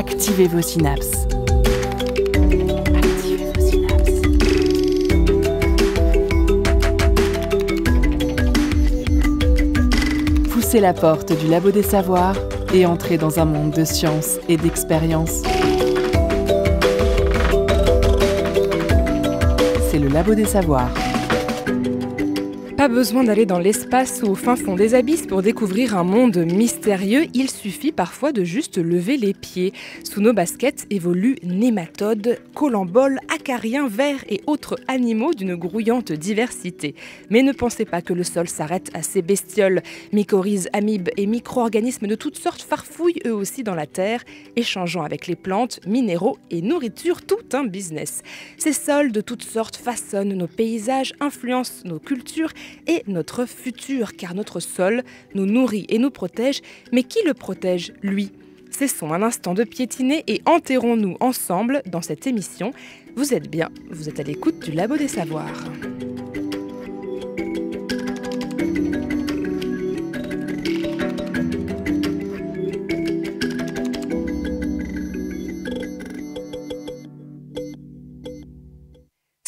Activez vos synapses. Activez vos synapses. Poussez la porte du Labo des Savoirs et entrez dans un monde de science et d'expérience. C'est le Labo des Savoirs. Pas besoin d'aller dans l'espace ou au fin fond des abysses pour découvrir un monde mystérieux, il suffit parfois de juste lever les pieds. Sous nos baskets évoluent nématodes, colamboles, acariens, vers et autres animaux d'une grouillante diversité. Mais ne pensez pas que le sol s'arrête à ces bestioles. Mycorhizes, amibes et micro-organismes de toutes sortes farfouillent eux aussi dans la terre, échangeant avec les plantes, minéraux et nourriture, tout un business. Ces sols de toutes sortes façonnent nos paysages, influencent nos cultures et notre futur, car notre sol nous nourrit et nous protège. Mais qui le protège, lui ? Cessons un instant de piétiner et enterrons-nous ensemble dans cette émission. Vous êtes bien, vous êtes à l'écoute du Labo des Savoirs.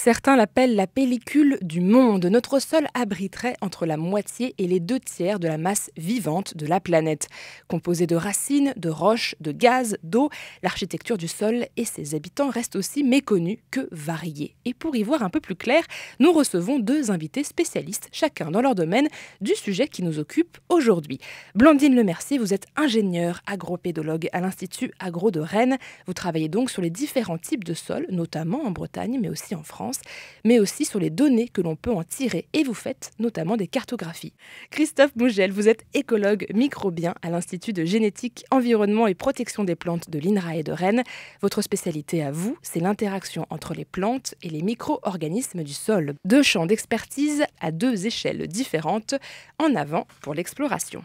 Certains l'appellent la pellicule du monde. Notre sol abriterait entre la moitié et les 2/3 de la masse vivante de la planète. Composée de racines, de roches, de gaz, d'eau, l'architecture du sol et ses habitants restent aussi méconnus que variés. Et pour y voir un peu plus clair, nous recevons 2 invités spécialistes, chacun dans leur domaine, du sujet qui nous occupe aujourd'hui. Blandine Lemercier, vous êtes ingénieure agropédologue à l'Institut Agro de Rennes. Vous travaillez donc sur les différents types de sols, notamment en Bretagne, mais aussi en France, mais aussi sur les données que l'on peut en tirer, et vous faites notamment des cartographies. Christophe Mougel, vous êtes écologue microbien à l'Institut de génétique, environnement et protection des plantes de l'INRAE de Rennes. Votre spécialité à vous, c'est l'interaction entre les plantes et les micro-organismes du sol. 2 champs d'expertise à 2 échelles différentes. En avant pour l'exploration.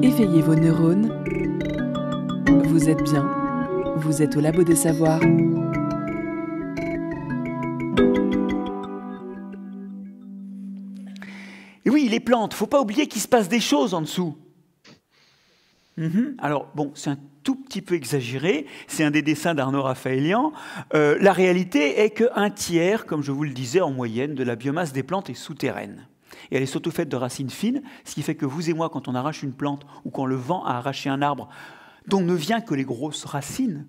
Éveillez vos neurones. Vous êtes bien. Vous êtes au Labo des Savoirs. Et oui, les plantes, faut pas oublier qu'il se passe des choses en dessous. Alors, bon, c'est un tout petit peu exagéré, c'est un des dessins d'Arnaud Raphaëlian. La réalité est qu'un tiers, comme je vous le disais, en moyenne, de la biomasse des plantes est souterraine. Et elle est surtout faite de racines fines, ce qui fait que vous et moi, quand on arrache une plante ou quand le vent a arraché un arbre, dont ne vient que les grosses racines,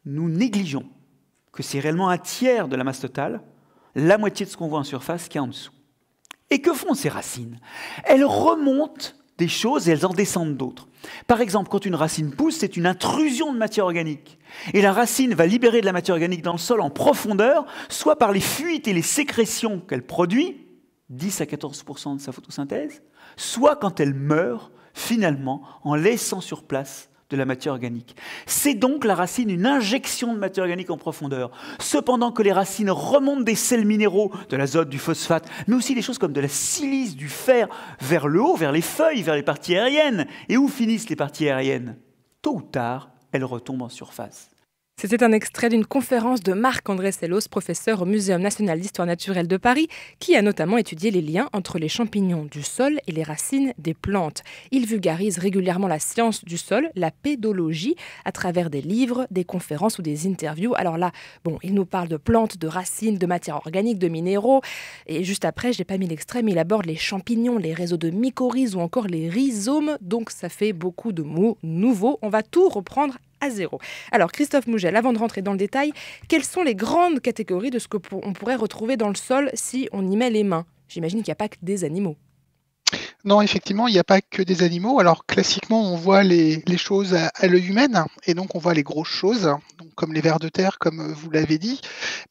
nous négligeons que c'est réellement un tiers de la masse totale, la moitié de ce qu'on voit en surface qui est en dessous. Et que font ces racines ? Elles remontent des choses et elles en descendent d'autres. Par exemple, quand une racine pousse, c'est une intrusion de matière organique. Et la racine va libérer de la matière organique dans le sol en profondeur, soit par les fuites et les sécrétions qu'elle produit, 10 à 14% de sa photosynthèse, soit quand elle meurt, finalement, en laissant sur place de la matière organique. C'est donc la racine une injection de matière organique en profondeur. Cependant que les racines remontent des sels minéraux, de l'azote, du phosphate, mais aussi des choses comme de la silice, du fer, vers le haut, vers les feuilles, vers les parties aériennes. Et où finissent les parties aériennes ? Tôt ou tard, elles retombent en surface. C'était un extrait d'une conférence de Marc-André Sellos, professeur au Muséum national d'histoire naturelle de Paris, qui a notamment étudié les liens entre les champignons du sol et les racines des plantes. Il vulgarise régulièrement la science du sol, la pédologie, à travers des livres, des conférences ou des interviews. Alors là, bon, il nous parle de plantes, de racines, de matières organiques, de minéraux. Et juste après, je n'ai pas mis l'extrait, mais il aborde les champignons, les réseaux de mycorhizes ou encore les rhizomes. Donc ça fait beaucoup de mots nouveaux. On va tout reprendre à zéro. Alors Christophe Mougel, avant de rentrer dans le détail, quelles sont les grandes catégories de ce qu'on pourrait retrouver dans le sol si on y met les mains ? J'imagine qu'il n'y a pas que des animaux. Non, effectivement, il n'y a pas que des animaux. Alors classiquement, on voit les choses à l'œil humain, et donc on voit les grosses choses, donc comme les vers de terre, comme vous l'avez dit,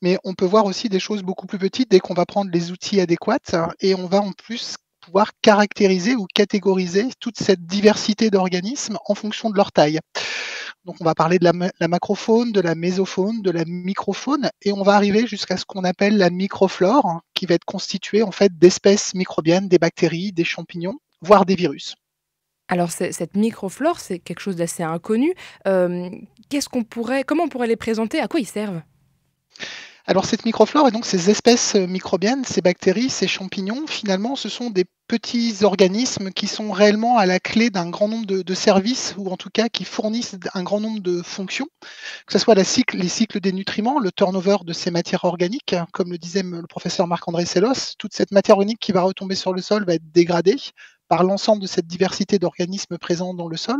mais on peut voir aussi des choses beaucoup plus petites dès qu'on va prendre les outils adéquats, et on va en plus pouvoir caractériser ou catégoriser toute cette diversité d'organismes en fonction de leur taille. Donc on va parler de la macrofaune, de la mésofaune, de la microfaune, et on va arriver jusqu'à ce qu'on appelle la microflore, qui va être constituée en fait d'espèces microbiennes, des bactéries, des champignons, voire des virus. Alors cette microflore, c'est quelque chose d'assez inconnu. Comment on pourrait les présenter ? À quoi ils servent ? Alors cette microflore et donc ces espèces microbiennes, ces bactéries, ces champignons, finalement, ce sont des petits organismes qui sont réellement à la clé d'un grand nombre de services ou en tout cas qui fournissent un grand nombre de fonctions, que ce soit les cycles des nutriments, le turnover de ces matières organiques, hein, comme le disait le professeur Marc-André Sellos, toute cette matière organique qui va retomber sur le sol va être dégradée par l'ensemble de cette diversité d'organismes présents dans le sol.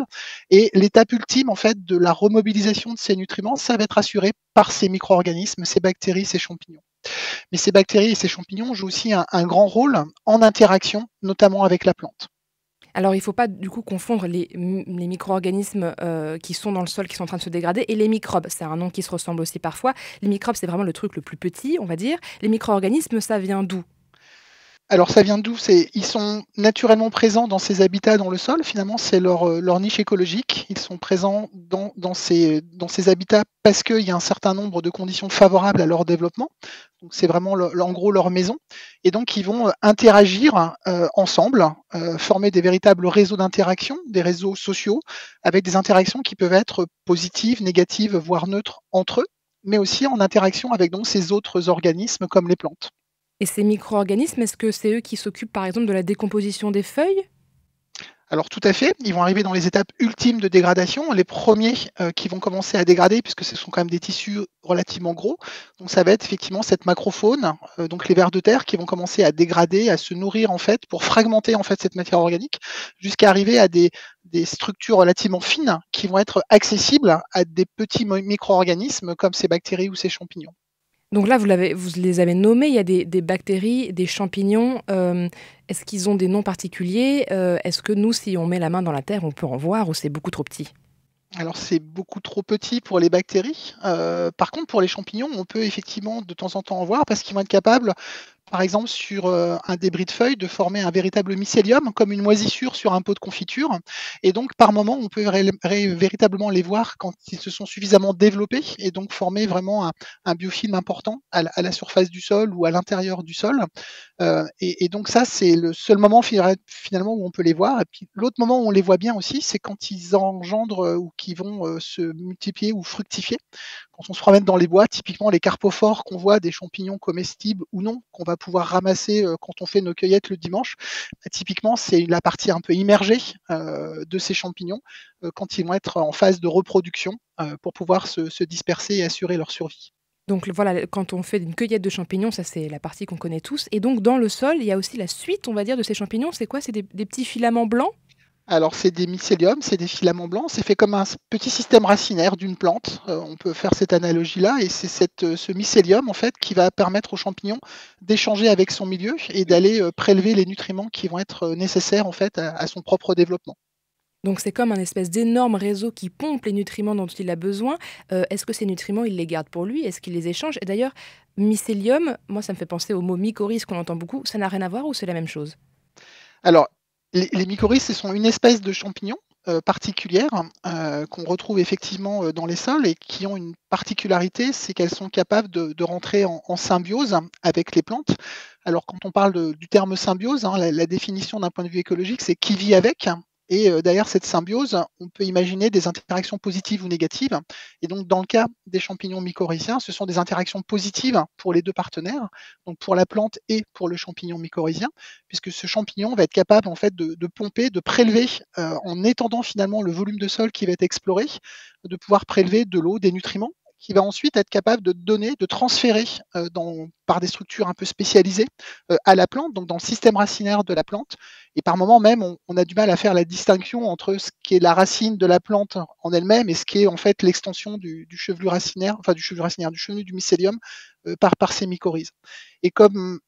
Et l'étape ultime, en fait, de la remobilisation de ces nutriments, ça va être assuré par ces micro-organismes, ces bactéries, ces champignons. Mais ces bactéries et ces champignons jouent aussi un grand rôle en interaction, notamment avec la plante. Alors, il ne faut pas du coup confondre les micro-organismes qui sont dans le sol, qui sont en train de se dégrader, et les microbes. C'est un nom qui se ressemble aussi parfois. Les microbes, c'est vraiment le truc le plus petit, on va dire. Les micro-organismes, ça vient d'où? Alors ça vient d'où? Ils sont naturellement présents dans ces habitats dans le sol, finalement c'est leur niche écologique. Ils sont présents dans ces habitats parce qu'il y a un certain nombre de conditions favorables à leur développement. Donc c'est vraiment en gros leur maison. Et donc ils vont interagir ensemble, former des véritables réseaux d'interaction, des réseaux sociaux, avec des interactions qui peuvent être positives, négatives, voire neutres entre eux, mais aussi en interaction avec donc ces autres organismes comme les plantes. Et ces micro-organismes, est-ce que c'est eux qui s'occupent par exemple de la décomposition des feuilles? Alors tout à fait, ils vont arriver dans les étapes ultimes de dégradation, les premiers qui vont commencer à dégrader puisque ce sont quand même des tissus relativement gros. Donc ça va être effectivement cette macrofaune, donc les vers de terre qui vont commencer à dégrader, à se nourrir en fait pour fragmenter en fait cette matière organique jusqu'à arriver à des structures relativement fines qui vont être accessibles à des petits micro-organismes comme ces bactéries ou ces champignons. Donc là, vous les avez nommés, il y a des bactéries, des champignons. Est-ce qu'ils ont des noms particuliers? Est-ce que nous, si on met la main dans la terre, on peut en voir ou c'est beaucoup trop petit? Alors c'est beaucoup trop petit pour les bactéries. Par contre, pour les champignons, on peut effectivement de temps en temps en voir parce qu'ils vont être capables, par exemple sur un débris de feuilles, de former un véritable mycélium, comme une moisissure sur un pot de confiture. Et donc par moment, on peut véritablement les voir quand ils se sont suffisamment développés et donc former vraiment un biofilm important à la surface du sol ou à l'intérieur du sol. Et donc ça, c'est le seul moment finalement où on peut les voir. Et puis l'autre moment où on les voit bien aussi, c'est quand ils engendrent ou qu'ils vont se multiplier ou fructifier. Quand on se promène dans les bois, typiquement les carpophores qu'on voit, des champignons comestibles ou non, qu'on va pouvoir ramasser quand on fait nos cueillettes le dimanche, bah, typiquement c'est la partie un peu immergée de ces champignons quand ils vont être en phase de reproduction pour pouvoir se disperser et assurer leur survie. Donc voilà, quand on fait une cueillette de champignons, ça c'est la partie qu'on connaît tous. Et donc dans le sol, il y a aussi la suite, on va dire, de ces champignons. C'est quoi? C'est des petits filaments blancs? Alors c'est des mycéliums, c'est des filaments blancs, c'est fait comme un petit système racinaire d'une plante, on peut faire cette analogie-là et c'est ce mycélium en fait qui va permettre aux champignons d'échanger avec son milieu et d'aller, prélever les nutriments qui vont être, nécessaires en fait à son propre développement. Donc c'est comme un espèce d'énorme réseau qui pompe les nutriments dont il a besoin. Est-ce que ces nutriments, il les garde pour lui? Est-ce qu'il les échange? Et d'ailleurs, mycélium, moi ça me fait penser au mot mycorhize qu'on entend beaucoup. Ça n'a rien à voir ou c'est la même chose? Alors les mycorhizes, ce sont une espèce de champignon, particulière, qu'on retrouve effectivement, dans les sols et qui ont une particularité, c'est qu'elles sont capables de rentrer en symbiose avec les plantes. Alors quand on parle du terme symbiose, hein, la définition d'un point de vue écologique, c'est qui vit avec et derrière cette symbiose, on peut imaginer des interactions positives ou négatives et donc dans le cas des champignons mycorhiziens, ce sont des interactions positives pour les 2 partenaires, donc pour la plante et pour le champignon mycorhizien, puisque ce champignon va être capable en fait de pomper, de prélever, en étendant finalement le volume de sol qui va être exploré, de pouvoir prélever de l'eau, des nutriments, qui va ensuite être capable de donner, de transférer par des structures un peu spécialisées à la plante, donc dans le système racinaire de la plante. Et par moment même, on a du mal à faire la distinction entre ce qui est la racine de la plante en elle-même et ce qui est en fait l'extension du chevelu racinaire, enfin du chevelu racinaire, du chevelu du mycélium par ces mycorhizes. Et comme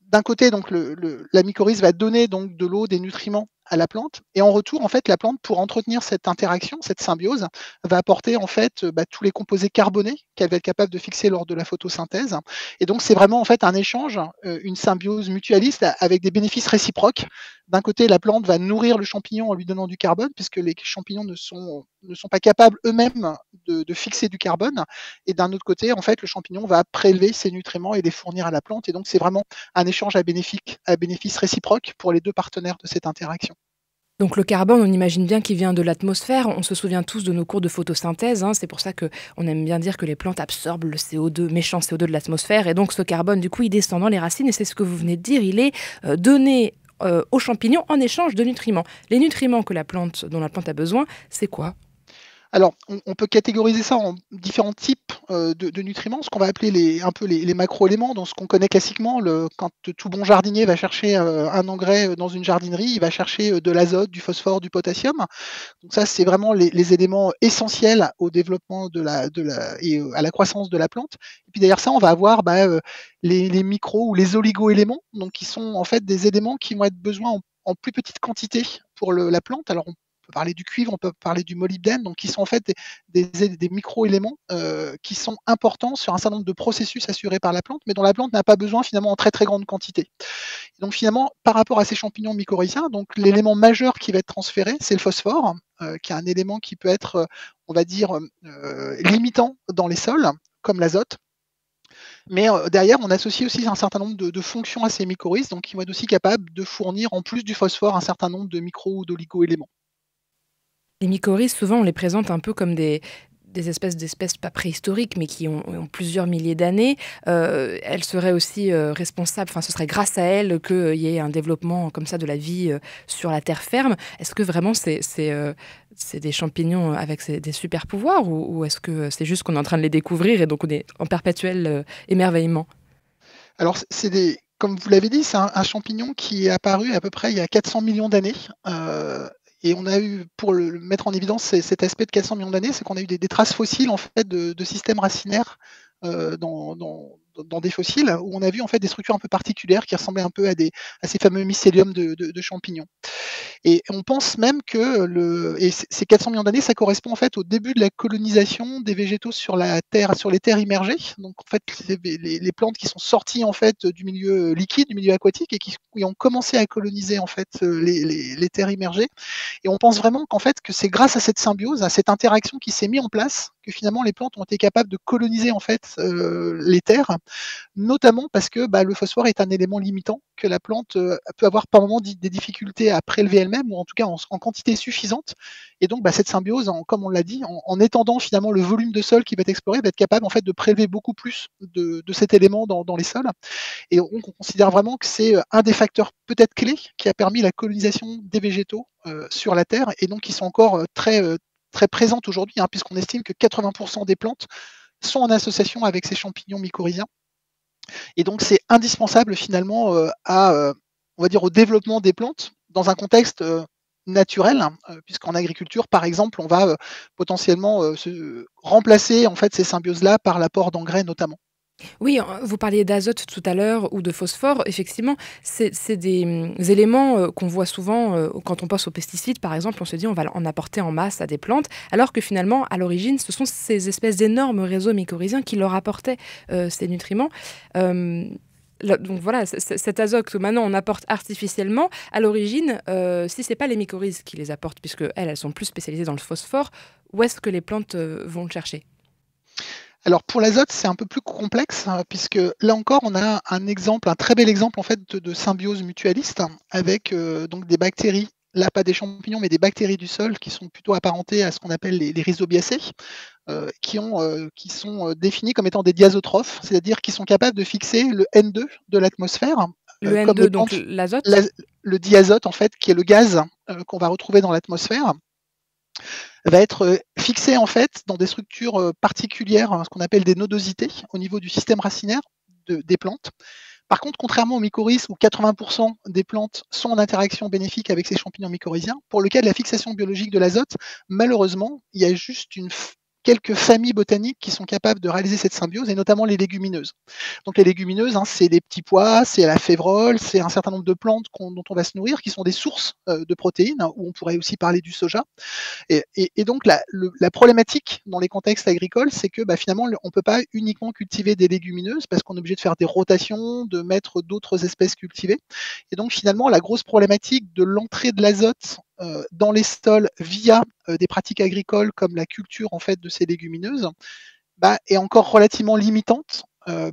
d'un côté, donc la mycorhize va donner donc de l'eau, des nutriments à la plante, et en retour, en fait, la plante, pour entretenir cette interaction, cette symbiose, va apporter en fait tous les composés carbonés qu'elle va être capable de fixer lors de la photosynthèse. Et donc, c'est vraiment en fait un échange, une symbiose mutualiste avec des bénéfices réciproques. D'un côté, la plante va nourrir le champignon en lui donnant du carbone, puisque les champignons ne sont pas capables eux-mêmes de fixer du carbone. Et d'un autre côté, en fait, le champignon va prélever ces nutriments et les fournir à la plante. Et donc, c'est vraiment un échange à bénéfice réciproque pour les 2 partenaires de cette interaction. Donc le carbone, on imagine bien qu'il vient de l'atmosphère. On se souvient tous de nos cours de photosynthèse, hein. C'est pour ça qu'on aime bien dire que les plantes absorbent le CO2, méchant CO2 de l'atmosphère. Et donc ce carbone, du coup, il descend dans les racines. Et c'est ce que vous venez de dire, il est donné aux champignons en échange de nutriments. Les nutriments dont la plante a besoin, c'est quoi? Alors, on peut catégoriser ça en différents types de nutriments, ce qu'on va appeler un peu les macro-éléments, dans ce qu'on connaît classiquement. Quand tout bon jardinier va chercher un engrais dans une jardinerie, il va chercher de l'azote, du phosphore, du potassium. Donc ça, c'est vraiment les éléments essentiels au développement et à la croissance de la plante. Et puis derrière ça, on va avoir les micros ou les oligo-éléments, donc qui sont en fait des éléments qui vont être besoin en plus petite quantité pour la plante. Alors, on peut parler du cuivre, on peut parler du molybdène, donc qui sont en fait des micro-éléments qui sont importants sur un certain nombre de processus assurés par la plante, mais dont la plante n'a pas besoin finalement en très très grande quantité. Et donc finalement, par rapport à ces champignons mycorhiziens, donc l'élément majeur qui va être transféré, c'est le phosphore, qui est un élément qui peut être, on va dire, limitant dans les sols, comme l'azote. Mais derrière, on associe aussi un certain nombre de fonctions à ces mycorhizes, donc qui vont être aussi capables de fournir, en plus du phosphore, un certain nombre de micro ou d'oligo-éléments. Les mycorhizes, souvent, on les présente un peu comme des d'espèces pas préhistoriques, mais qui ont plusieurs milliers d'années. Elles seraient aussi responsables, enfin, ce serait grâce à elles qu'il y ait un développement comme ça de la vie sur la terre ferme. Est-ce que vraiment c'est des champignons avec des super pouvoirs ou est-ce que c'est juste qu'on est en train de les découvrir et donc on est en perpétuel émerveillement? Alors, comme vous l'avez dit, c'est un champignon qui est apparu à peu près il y a 400 millions d'années. Et on a eu, pour le mettre en évidence cet aspect de 400 millions d'années, c'est qu'on a eu des traces fossiles en fait, de systèmes racinaires dans des fossiles, où on a vu en fait des structures un peu particulières qui ressemblaient un peu à ces fameux mycéliums de champignons. Et on pense même que ces 400 millions d'années, ça correspond en fait au début de la colonisation des végétaux sur les terres immergées. Donc en fait, les plantes qui sont sorties en fait du milieu liquide, du milieu aquatique, et qui ont commencé à coloniser en fait les terres immergées. Et on pense vraiment qu'en fait que c'est grâce à cette symbiose, à cette interaction qui s'est mise en place, que finalement les plantes ont été capables de coloniser en fait les terres, notamment parce que le phosphore est un élément limitant que la plante peut avoir par moment des difficultés à prélever elle-même, ou en tout cas en quantité suffisante. Et donc cette symbiose, comme on l'a dit, en étendant finalement le volume de sol qui va être exploré, va être capable en fait de prélever beaucoup plus de cet élément dans les sols. Et donc on considère vraiment que c'est un des facteurs peut-être clés qui a permis la colonisation des végétaux sur la Terre, et donc qui sont encore très présentes aujourd'hui, hein, puisqu'on estime que 80% des plantes sont en association avec ces champignons mycorhiziens. Et donc c'est indispensable finalement on va dire, au développement des plantes dans un contexte naturel, hein, puisqu'en agriculture, par exemple, on va potentiellement remplacer en fait ces symbioses-là par l'apport d'engrais notamment. Oui, vous parliez d'azote tout à l'heure ou de phosphore. Effectivement, c'est des éléments qu'on voit souvent quand on pense aux pesticides, par exemple. On se dit on va en apporter en masse à des plantes, alors que finalement, à l'origine, ce sont ces espèces d'énormes réseaux mycorhiziens qui leur apportaient ces nutriments. Donc voilà, cet azote que maintenant on apporte artificiellement, à l'origine, si ce n'est pas les mycorhizes qui les apportent, puisque elles sont plus spécialisées dans le phosphore, où est-ce que les plantes vont le chercher? Alors pour l'azote, c'est un peu plus complexe, puisque là encore, on a un très bel exemple en fait de symbiose mutualiste, avec donc des bactéries, là pas des champignons, mais des bactéries du sol qui sont plutôt apparentées à ce qu'on appelle les rhizobiacées, qui sont définies comme étant des diazotrophes, c'est-à-dire qui sont capables de fixer le N2 de l'atmosphère, Le comme N2, les donc plantes, l'azote? le diazote en fait, qui est le gaz qu'on va retrouver dans l'atmosphère, va être fixé en fait dans des structures particulières, ce qu'on appelle des nodosités, au niveau du système racinaire des plantes. Par contre, contrairement aux mycorhizes, où 80% des plantes sont en interaction bénéfique avec ces champignons mycorhiziens, pour le cas de la fixation biologique de l'azote, malheureusement, il y a juste quelques familles botaniques qui sont capables de réaliser cette symbiose, et notamment les légumineuses. Donc les légumineuses, hein, c'est des petits pois, c'est la févrole, c'est un certain nombre de plantes dont on va se nourrir, qui sont des sources de protéines, hein, où on pourrait aussi parler du soja. Et donc la problématique dans les contextes agricoles, c'est que finalement, on ne peut pas uniquement cultiver des légumineuses, parce qu'on est obligé de faire des rotations, de mettre d'autres espèces cultivées. Et donc finalement, la grosse problématique de l'entrée de l'azote dans les sols via des pratiques agricoles comme la culture en fait de ces légumineuses est encore relativement limitante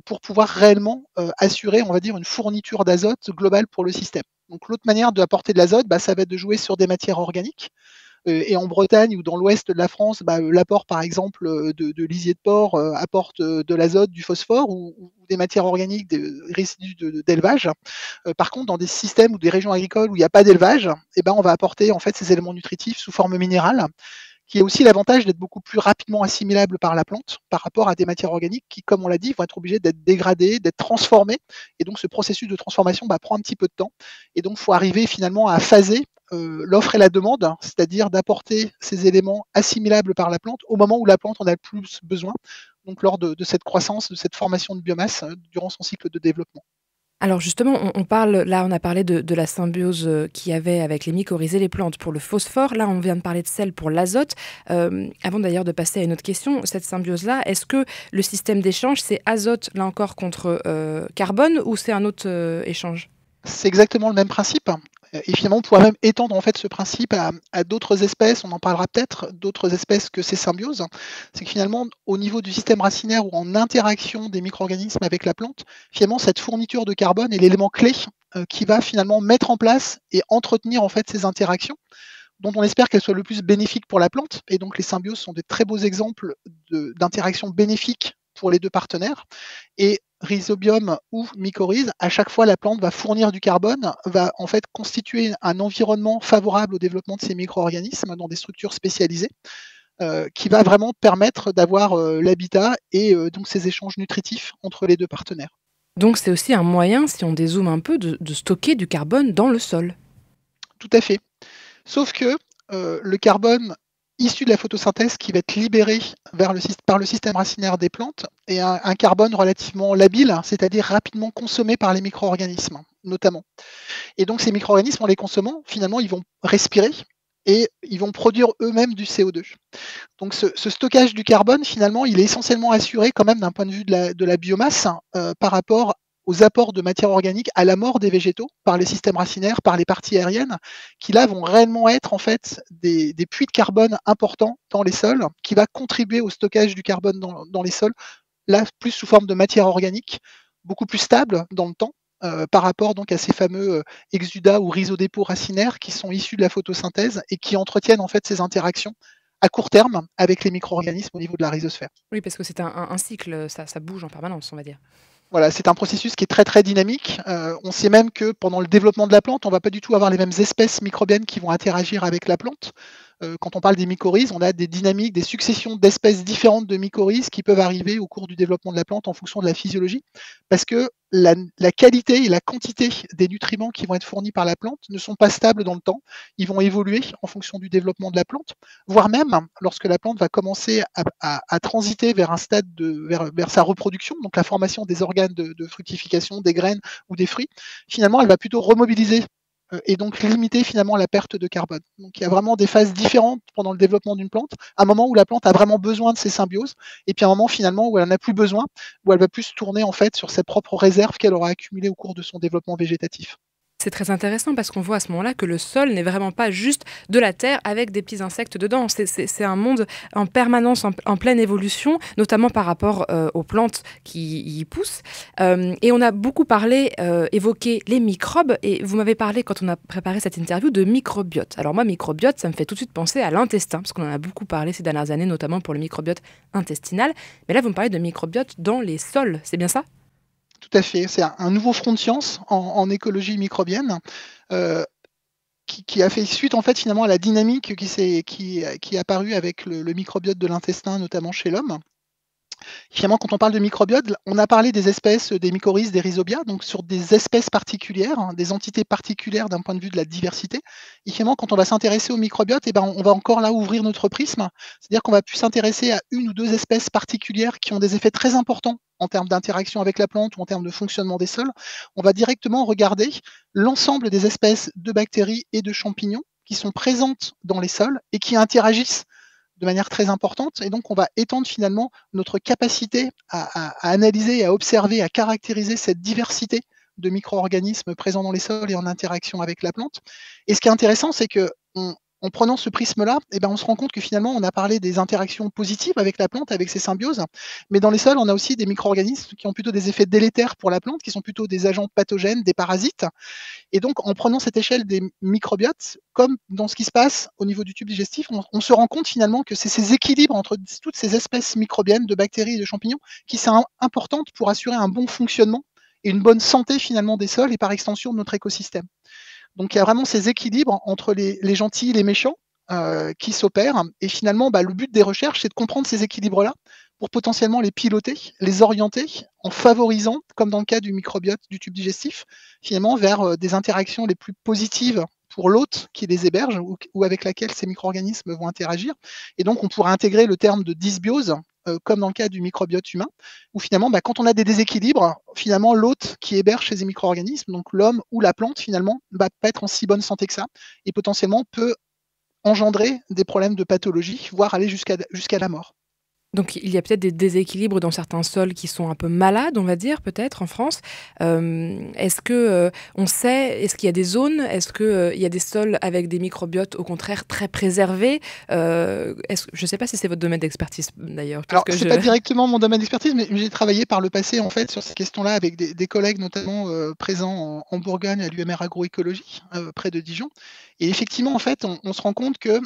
pour pouvoir réellement assurer, on va dire, une fourniture d'azote globale pour le système. Donc l'autre manière d'apporter de l'azote, ça va être de jouer sur des matières organiques. Et en Bretagne ou dans l'ouest de la France, l'apport par exemple de lisier de porc apporte de l'azote, du phosphore ou des matières organiques, des résidus d'élevage. Par contre, dans des systèmes ou des régions agricoles où il n'y a pas d'élevage, on va apporter en fait ces éléments nutritifs sous forme minérale, qui a aussi l'avantage d'être beaucoup plus rapidement assimilables par la plante par rapport à des matières organiques qui, comme on l'a dit, vont être obligées d'être dégradées, d'être transformées. Et donc ce processus de transformation prend un petit peu de temps. Et donc il faut arriver finalement à phaser l'offre et la demande, c'est-à-dire d'apporter ces éléments assimilables par la plante au moment où la plante en a le plus besoin, donc lors de cette croissance, de cette formation de biomasse durant son cycle de développement. Alors justement, on a parlé de la symbiose qu'il y avait avec les mycorhizes et les plantes pour le phosphore. Là, on vient de parler de sel pour l'azote. Avant d'ailleurs de passer à une autre question, cette symbiose-là, est-ce que le système d'échange, c'est azote, là encore, contre carbone, ou c'est un autre échange ? C'est exactement le même principe. Et finalement, on pourrait même étendre en fait ce principe à d'autres espèces. On en parlera peut-être, d'autres espèces que ces symbioses. C'est que finalement, au niveau du système racinaire ou en interaction des micro-organismes avec la plante, finalement, cette fourniture de carbone est l'élément clé qui va finalement mettre en place et entretenir en fait ces interactions, dont on espère qu'elles soient le plus bénéfiques pour la plante. Et donc, les symbioses sont des très beaux exemples d'interactions bénéfiques pour les deux partenaires. Et rhizobium ou mycorhize, à chaque fois la plante va fournir du carbone, va en fait constituer un environnement favorable au développement de ces micro-organismes dans des structures spécialisées, qui va vraiment permettre d'avoir l'habitat et donc ces échanges nutritifs entre les deux partenaires. Donc c'est aussi un moyen, si on dézoome un peu, de stocker du carbone dans le sol. Tout à fait. Sauf que le carbone issu de la photosynthèse qui va être libéré par le système racinaire des plantes est un carbone relativement labile, c'est-à-dire rapidement consommé par les micro-organismes, notamment. Et donc ces micro-organismes, en les consommant, finalement, ils vont respirer et ils vont produire eux-mêmes du CO2. Donc ce stockage du carbone, finalement, il est essentiellement assuré quand même d'un point de vue de la biomasse par rapport aux apports de matière organique à la mort des végétaux par les systèmes racinaires, par les parties aériennes, qui là vont réellement être en fait des puits de carbone importants dans les sols, qui va contribuer au stockage du carbone dans les sols, là plus sous forme de matière organique, beaucoup plus stable dans le temps, par rapport donc à ces fameux exudats ou rhizodépôts racinaires qui sont issus de la photosynthèse et qui entretiennent en fait ces interactions à court terme avec les micro-organismes au niveau de la rhizosphère. Oui, parce que c'est un cycle, ça bouge en permanence, on va dire. Voilà, c'est un processus qui est très très dynamique. On sait même que pendant le développement de la plante, on ne va pas du tout avoir les mêmes espèces microbiennes qui vont interagir avec la plante. Quand on parle des mycorhizes, on a des dynamiques, des successions d'espèces différentes de mycorhizes qui peuvent arriver au cours du développement de la plante en fonction de la physiologie, parce que la qualité et la quantité des nutriments qui vont être fournis par la plante ne sont pas stables dans le temps. Ils vont évoluer en fonction du développement de la plante, voire même lorsque la plante va commencer à transiter vers un stade vers sa reproduction, donc la formation des organes de fructification, des graines ou des fruits. Finalement, elle va plutôt remobiliser et donc limiter finalement la perte de carbone. Donc il y a vraiment des phases différentes pendant le développement d'une plante, un moment où la plante a vraiment besoin de ces symbioses, et puis un moment finalement où elle n'en a plus besoin, où elle va plus tourner en fait sur ses propres réserves qu'elle aura accumulées au cours de son développement végétatif. C'est très intéressant parce qu'on voit à ce moment-là que le sol n'est vraiment pas juste de la terre avec des petits insectes dedans. C'est un monde en permanence, en pleine évolution, notamment par rapport aux plantes qui y poussent. Et on a beaucoup parlé, évoqué les microbes. Et vous m'avez parlé, quand on a préparé cette interview, de microbiote. Alors moi, microbiote, ça me fait tout de suite penser à l'intestin, parce qu'on en a beaucoup parlé ces dernières années, notamment pour le microbiote intestinal. Mais là, vous me parlez de microbiote dans les sols, c'est bien ça ? Tout à fait. C'est un nouveau front de science en écologie microbienne qui a fait suite en fait finalement à la dynamique qui est apparue avec le microbiote de l'intestin, notamment chez l'homme. Finalement, quand on parle de microbiote, on a parlé des espèces des mycorhizes, des rhizobia, donc sur des espèces particulières, des entités particulières d'un point de vue de la diversité. Et finalement, quand on va s'intéresser au microbiote, on va encore là ouvrir notre prisme, c'est-à-dire qu'on va plus s'intéresser à une ou deux espèces particulières qui ont des effets très importants en termes d'interaction avec la plante ou en termes de fonctionnement des sols. On va directement regarder l'ensemble des espèces de bactéries et de champignons qui sont présentes dans les sols et qui interagissent de manière très importante. Et donc, on va étendre finalement notre capacité à analyser, à observer, à caractériser cette diversité de micro-organismes présents dans les sols et en interaction avec la plante. Et ce qui est intéressant, c'est qu'on en prenant ce prisme-là, on se rend compte que finalement, on a parlé des interactions positives avec la plante, avec ses symbioses, mais dans les sols, on a aussi des micro-organismes qui ont plutôt des effets délétères pour la plante, qui sont plutôt des agents pathogènes, des parasites. Et donc, en prenant cette échelle des microbiotes, comme dans ce qui se passe au niveau du tube digestif, on se rend compte finalement que c'est ces équilibres entre toutes ces espèces microbiennes de bactéries et de champignons qui sont importantes pour assurer un bon fonctionnement et une bonne santé finalement des sols et par extension de notre écosystème. Donc il y a vraiment ces équilibres entre les gentils et les méchants qui s'opèrent. Et finalement, le but des recherches, c'est de comprendre ces équilibres-là pour potentiellement les piloter, les orienter en favorisant, comme dans le cas du microbiote du tube digestif, finalement vers des interactions les plus positives pour l'hôte qui les héberge ou avec laquelle ces micro-organismes vont interagir. Et donc, on pourrait intégrer le terme de dysbiose, comme dans le cas du microbiote humain, où finalement, quand on a des déséquilibres, finalement, l'hôte qui héberge ces micro-organismes, donc l'homme ou la plante, finalement, va pas être en si bonne santé que ça, et potentiellement peut engendrer des problèmes de pathologie, voire aller jusqu'à la mort. Donc il y a peut-être des déséquilibres dans certains sols qui sont un peu malades, on va dire, peut-être en France. Est-ce que on sait, est-ce qu'il y a des zones, est-ce qu'il y a des sols avec des microbiotes au contraire très préservés je ne sais pas si c'est votre domaine d'expertise d'ailleurs. Alors c'est pas directement mon domaine d'expertise, mais j'ai travaillé par le passé en fait sur ces questions-là avec des collègues notamment présents en Bourgogne à l'UMR Agroécologie, près de Dijon. Et effectivement en fait on se rend compte que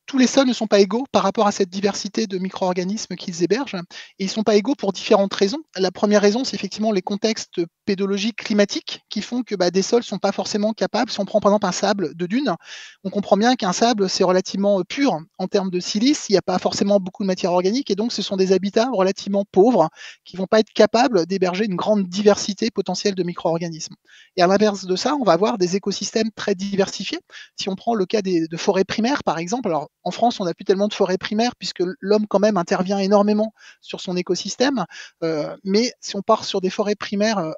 tous les sols ne sont pas égaux par rapport à cette diversité de micro-organismes qu'ils hébergent. Et ils ne sont pas égaux pour différentes raisons. La première raison, c'est effectivement les contextes pédologiques climatiques qui font que des sols ne sont pas forcément capables. Si on prend par exemple un sable de dune, on comprend bien qu'un sable, c'est relativement pur en termes de silice. Il n'y a pas forcément beaucoup de matière organique. Et donc, ce sont des habitats relativement pauvres qui ne vont pas être capables d'héberger une grande diversité potentielle de micro-organismes. Et à l'inverse de ça, on va avoir des écosystèmes très diversifiés. Si on prend le cas de forêts primaires, par exemple, alors en France, on n'a plus tellement de forêts primaires puisque l'homme quand même intervient énormément sur son écosystème. Mais si on part sur des forêts primaires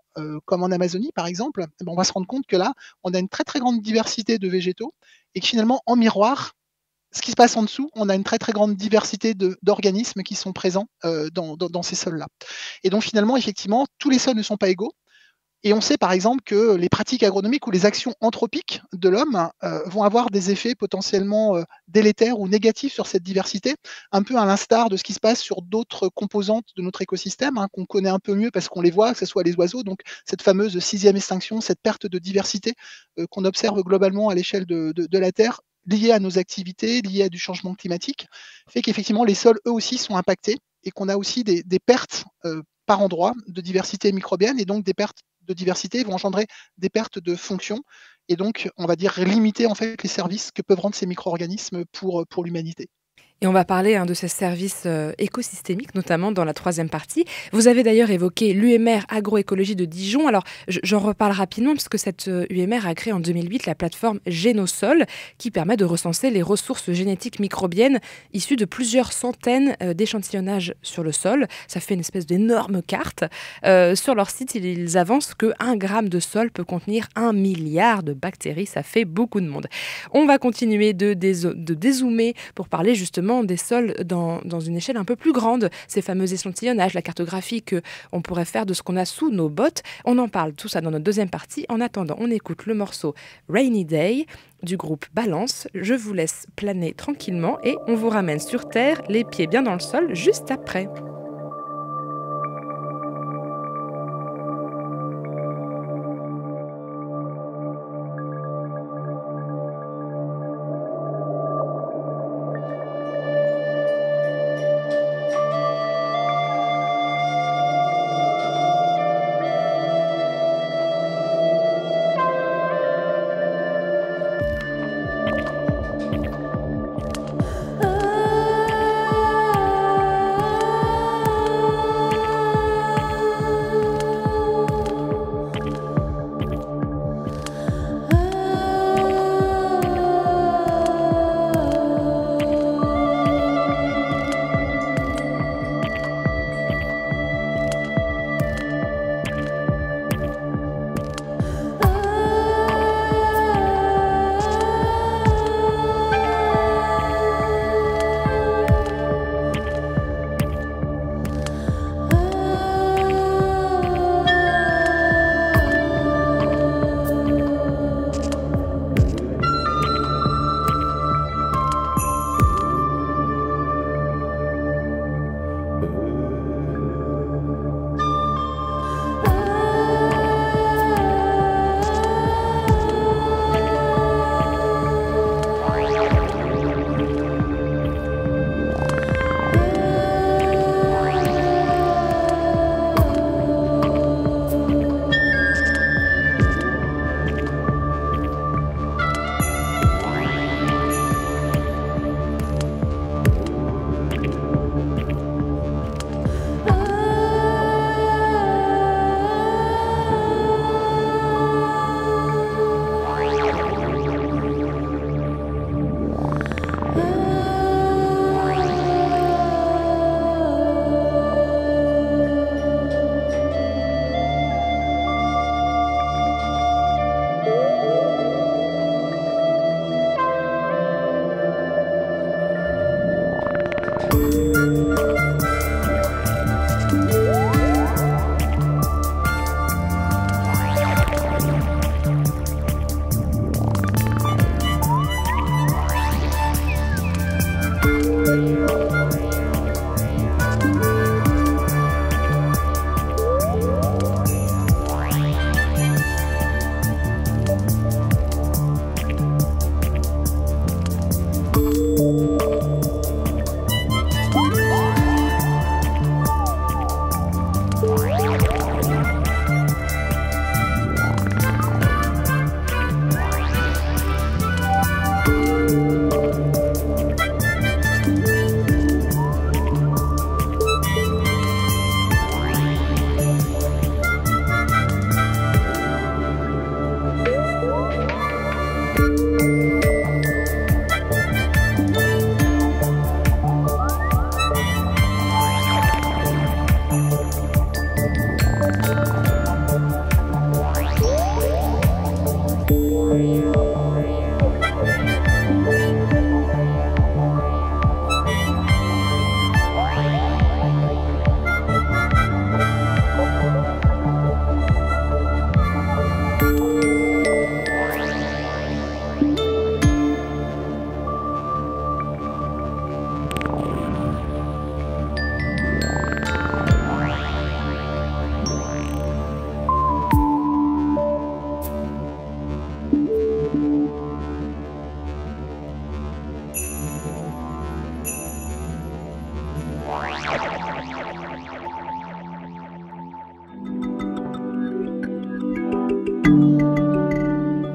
comme en Amazonie, par exemple, on va se rendre compte que là, on a une très très grande diversité de végétaux et que finalement, en miroir, ce qui se passe en dessous, on a une très très grande diversité d'organismes qui sont présents dans ces sols-là. Et donc finalement, effectivement, tous les sols ne sont pas égaux. Et on sait par exemple que les pratiques agronomiques ou les actions anthropiques de l'homme vont avoir des effets potentiellement délétères ou négatifs sur cette diversité, un peu à l'instar de ce qui se passe sur d'autres composantes de notre écosystème, qu'on connaît un peu mieux parce qu'on les voit, que ce soit les oiseaux, donc cette fameuse 6e extinction, cette perte de diversité qu'on observe globalement à l'échelle de la Terre, liée à nos activités, liée à du changement climatique, fait qu'effectivement les sols eux aussi sont impactés et qu'on a aussi des pertes par endroit de diversité microbienne et donc des pertes de diversité vont engendrer des pertes de fonction et donc on va dire limiter en fait les services que peuvent rendre ces micro-organismes pour l'humanité. Et on va parler de ces services écosystémiques, notamment dans la 3e partie. Vous avez d'ailleurs évoqué l'UMR Agroécologie de Dijon. Alors, j'en reparle rapidement, puisque cette UMR a créé en 2008 la plateforme Génosol, qui permet de recenser les ressources génétiques microbiennes issues de plusieurs centaines d'échantillonnages sur le sol. Ça fait une espèce d'énorme carte. Sur leur site, ils avancent que 1 gramme de sol peut contenir 1 milliard de bactéries. Ça fait beaucoup de monde. On va continuer de dézoomer pour parler justement des sols dans une échelle un peu plus grande, ces fameux échantillonnages, la cartographie qu'on pourrait faire de ce qu'on a sous nos bottes. On en parle tout ça dans notre 2e partie. En attendant, on écoute le morceau Rainy Day du groupe Balance. Je vous laisse planer tranquillement et on vous ramène sur terre, les pieds bien dans le sol, juste après.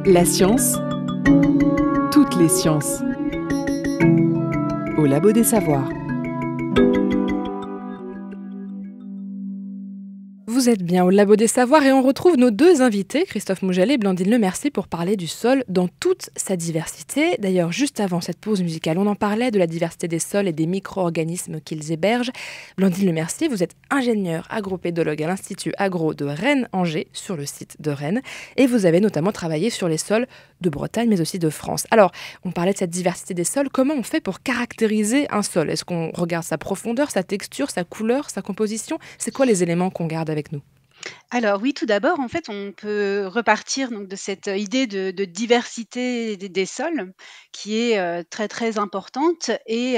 La science, toutes les sciences. Au Labo des Savoirs. Vous êtes bien au Labo des Savoirs et on retrouve nos deux invités, Christophe Mougelet et Blandine Lemercier, pour parler du sol dans toute sa diversité. D'ailleurs, juste avant cette pause musicale, on en parlait de la diversité des sols et des micro-organismes qu'ils hébergent. Blandine Lemercier, vous êtes ingénieure agropédologue à l'Institut Agro de Rennes-Angers, sur le site de Rennes, et vous avez notamment travaillé sur les sols de Bretagne, mais aussi de France. Alors, on parlait de cette diversité des sols. Comment on fait pour caractériser un sol? Est-ce qu'on regarde sa profondeur, sa texture, sa couleur, sa composition? C'est quoi les éléments qu'on garde avec nous? Alors oui, tout d'abord, en fait, on peut repartir donc de cette idée de diversité des sols qui est très très importante et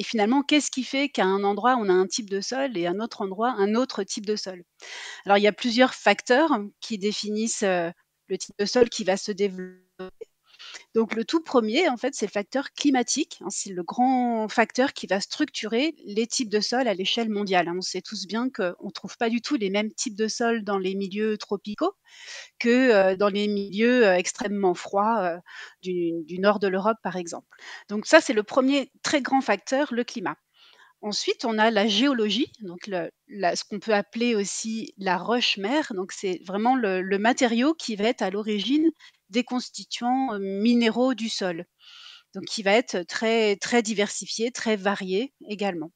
finalement, qu'est-ce qui fait qu'à un endroit on a un type de sol et à un autre endroit un autre type de sol? Alors il y a plusieurs facteurs qui définissent le type de sol qui va se développer. Donc le tout premier, en fait, c'est le facteur climatique, hein, c'est le grand facteur qui va structurer les types de sols à l'échelle mondiale, hein. On sait tous bien qu'on ne trouve pas du tout les mêmes types de sols dans les milieux tropicaux que dans les milieux extrêmement froids du nord de l'Europe, par exemple. Donc ça, c'est le premier très grand facteur, le climat. Ensuite, on a la géologie, donc ce qu'on peut appeler aussi la roche-mère. Donc, c'est vraiment le matériau qui va être à l'origine des constituants minéraux du sol. Donc, qui va être très, très diversifié, très varié également.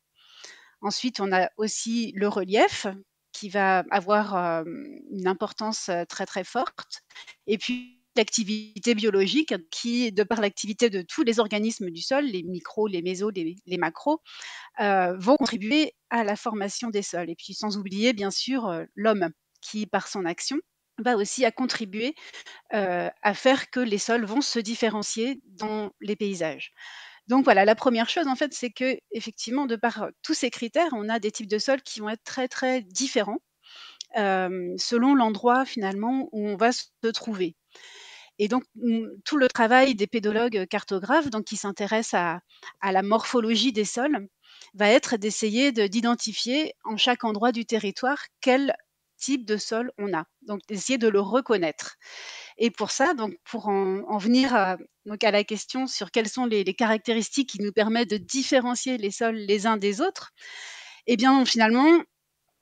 Ensuite, on a aussi le relief qui va avoir une importance très, très forte. Et puis, l'activité biologique qui, de par l'activité de tous les organismes du sol, les micros, les mésos, les macros, vont contribuer à la formation des sols. Et puis sans oublier bien sûr l'homme qui, par son action, va aussi à contribuer à faire que les sols vont se différencier dans les paysages. Donc voilà, la première chose en fait, c'est que effectivement, de par tous ces critères, on a des types de sols qui vont être très très différents selon l'endroit finalement où on va se trouver. Et donc, tout le travail des pédologues cartographes, donc qui s'intéressent à la morphologie des sols, va être d'essayer d'identifier en chaque endroit du territoire quel type de sol on a. Donc, d'essayer de le reconnaître. Et pour ça, donc, pour en venir donc à la question sur quelles sont les caractéristiques qui nous permettent de différencier les sols les uns des autres, eh bien, finalement,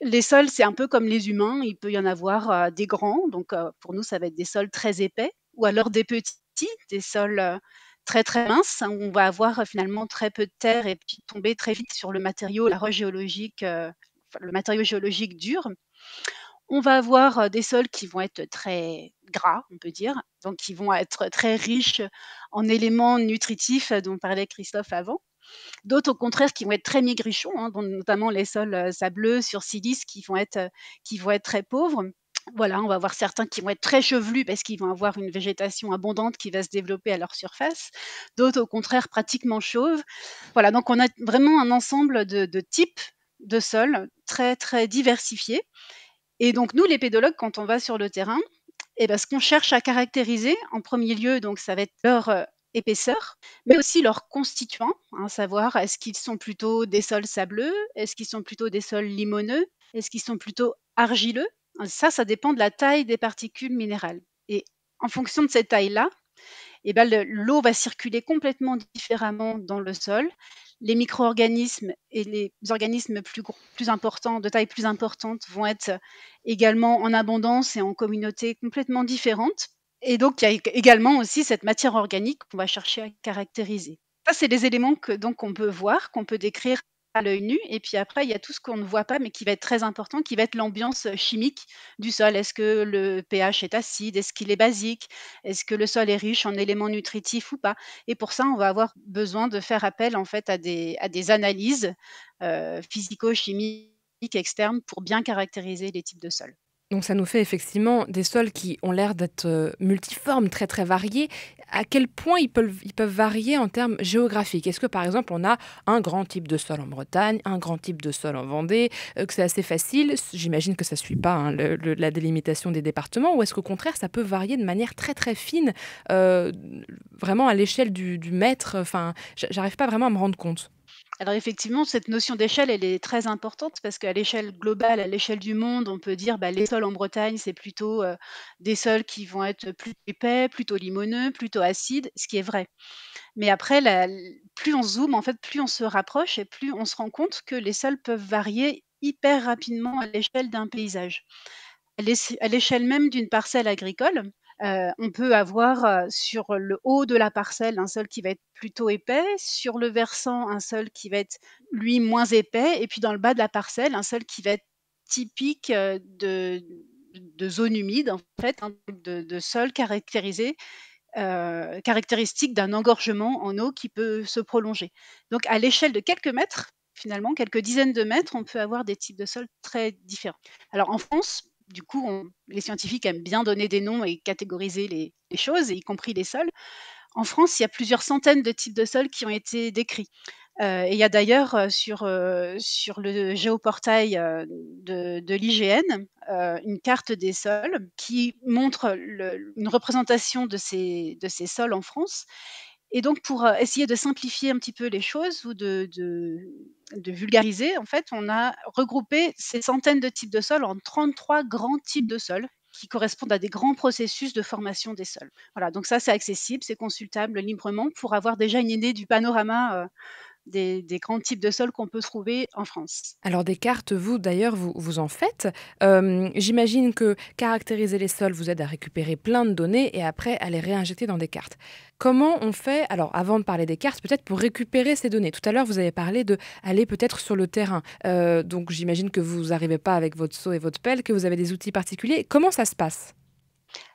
les sols, c'est un peu comme les humains, il peut y en avoir des grands, donc pour nous, ça va être des sols très épais, ou alors des petits, des sols très très minces, hein, où on va avoir finalement très peu de terre et puis tomber très vite sur le matériau, la roche géologique, enfin, le matériau géologique dur. On va avoir des sols qui vont être très gras, on peut dire, donc qui vont être très riches en éléments nutritifs dont parlait Christophe avant. D'autres, au contraire, qui vont être très maigrichons, hein, dont notamment les sols sableux sur silice qui vont être très pauvres. Voilà, on va avoir certains qui vont être très chevelus parce qu'ils vont avoir une végétation abondante qui va se développer à leur surface. D'autres, au contraire, pratiquement chauves. Voilà, donc on a vraiment un ensemble de types de sols très, très diversifiés. Et donc, nous, les pédologues, quand on va sur le terrain, eh ben, ce qu'on cherche à caractériser, en premier lieu, donc ça va être leur épaisseur, mais aussi leurs constituants, hein, savoir est-ce qu'ils sont plutôt des sols sableux, est-ce qu'ils sont plutôt des sols limoneux, est-ce qu'ils sont plutôt argileux. Ça dépend de la taille des particules minérales. Et en fonction de cette taille-là, eh ben, l'eau va circuler complètement différemment dans le sol. Les micro-organismes et les organismes plus importants, de taille plus importante, vont être également en abondance et en communautés complètement différentes. Et donc, il y a également aussi cette matière organique qu'on va chercher à caractériser. Ça, c'est des éléments donc on peut voir, qu'on peut décrire à l'œil nu. Et puis après, il y a tout ce qu'on ne voit pas, mais qui va être très important, qui va être l'ambiance chimique du sol. Est-ce que le pH est acide? Est-ce qu'il est basique? Est-ce que le sol est riche en éléments nutritifs ou pas? Et pour ça, on va avoir besoin de faire appel en fait à des analyses physico-chimiques externes pour bien caractériser les types de sols. Donc ça nous fait effectivement des sols qui ont l'air d'être multiformes, très très variés. À quel point ils peuvent varier en termes géographiques? Est-ce que par exemple on a un grand type de sol en Bretagne, un grand type de sol en Vendée, que c'est assez facile? J'imagine que ça ne suit pas la délimitation des départements, ou est-ce qu'au contraire ça peut varier de manière très très fine, vraiment à l'échelle du mètre? Enfin, j'arrive pas vraiment à me rendre compte. Alors effectivement, cette notion d'échelle, elle est très importante parce qu'à l'échelle globale, à l'échelle du monde, on peut dire, bah, les sols en Bretagne, c'est plutôt, des sols qui vont être plus épais, plutôt limoneux, plutôt acides, ce qui est vrai. Mais après plus on zoome, en fait, plus on se rapproche et plus on se rend compte que les sols peuvent varier hyper rapidement à l'échelle d'un paysage. À l'échelle même d'une parcelle agricole, on peut avoir, sur le haut de la parcelle, un sol qui va être plutôt épais, sur le versant, un sol qui va être, lui, moins épais et puis dans le bas de la parcelle, un sol qui va être typique, de zone humide, en fait, hein, de sol caractéristique d'un engorgement en eau qui peut se prolonger. Donc à l'échelle de quelques mètres, finalement, quelques dizaines de mètres, on peut avoir des types de sols très différents. Alors en France, du coup, les scientifiques aiment bien donner des noms et catégoriser les choses, y compris les sols. En France, il y a plusieurs centaines de types de sols qui ont été décrits. Et il y a d'ailleurs, sur le géoportail, de l'IGN, une carte des sols qui montre une représentation de ces sols en France. Et donc pour, essayer de simplifier un petit peu les choses ou de vulgariser, en fait, on a regroupé ces centaines de types de sols en 33 grands types de sols qui correspondent à des grands processus de formation des sols. Voilà, donc ça, c'est accessible, c'est consultable librement pour avoir déjà une idée du panorama, des grands types de sols qu'on peut trouver en France. Alors des cartes, vous d'ailleurs, vous en faites. J'imagine que caractériser les sols vous aide à récupérer plein de données et après à les réinjecter dans des cartes. Comment on fait, alors avant de parler des cartes, peut-être pour récupérer ces données? Tout à l'heure, vous avez parlé de aller peut-être sur le terrain. Donc j'imagine que vous n'arrivez pas avec votre seau et votre pelle, que vous avez des outils particuliers. Comment ça se passe?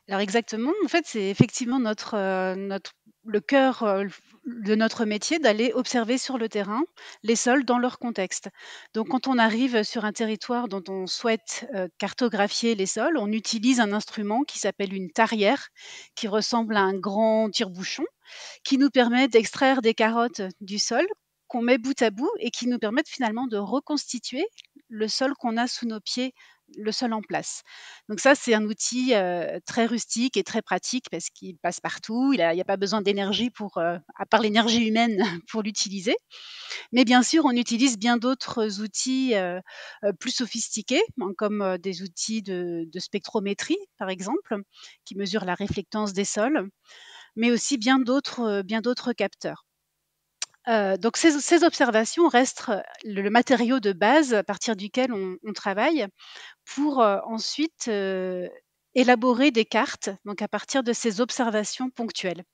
Alors exactement, en fait, c'est effectivement le cœur, de notre métier d'aller observer sur le terrain les sols dans leur contexte. Donc quand on arrive sur un territoire dont on souhaite, cartographier les sols, on utilise un instrument qui s'appelle une tarière, qui ressemble à un grand tire-bouchon, qui nous permet d'extraire des carottes du sol, qu'on met bout à bout et qui nous permettent finalement de reconstituer le sol qu'on a sous nos pieds, le sol en place. Donc ça, c'est un outil, très rustique et très pratique parce qu'il passe partout. Il y a pas besoin d'énergie pour, à part l'énergie humaine pour l'utiliser. Mais bien sûr, on utilise bien d'autres outils, plus sophistiqués, hein, comme, des outils de spectrométrie, par exemple, qui mesurent la réflectance des sols, mais aussi bien d'autres capteurs. Donc ces observations restent, le matériau de base à partir duquel on travaille pour, ensuite, élaborer des cartes, donc à partir de ces observations ponctuelles.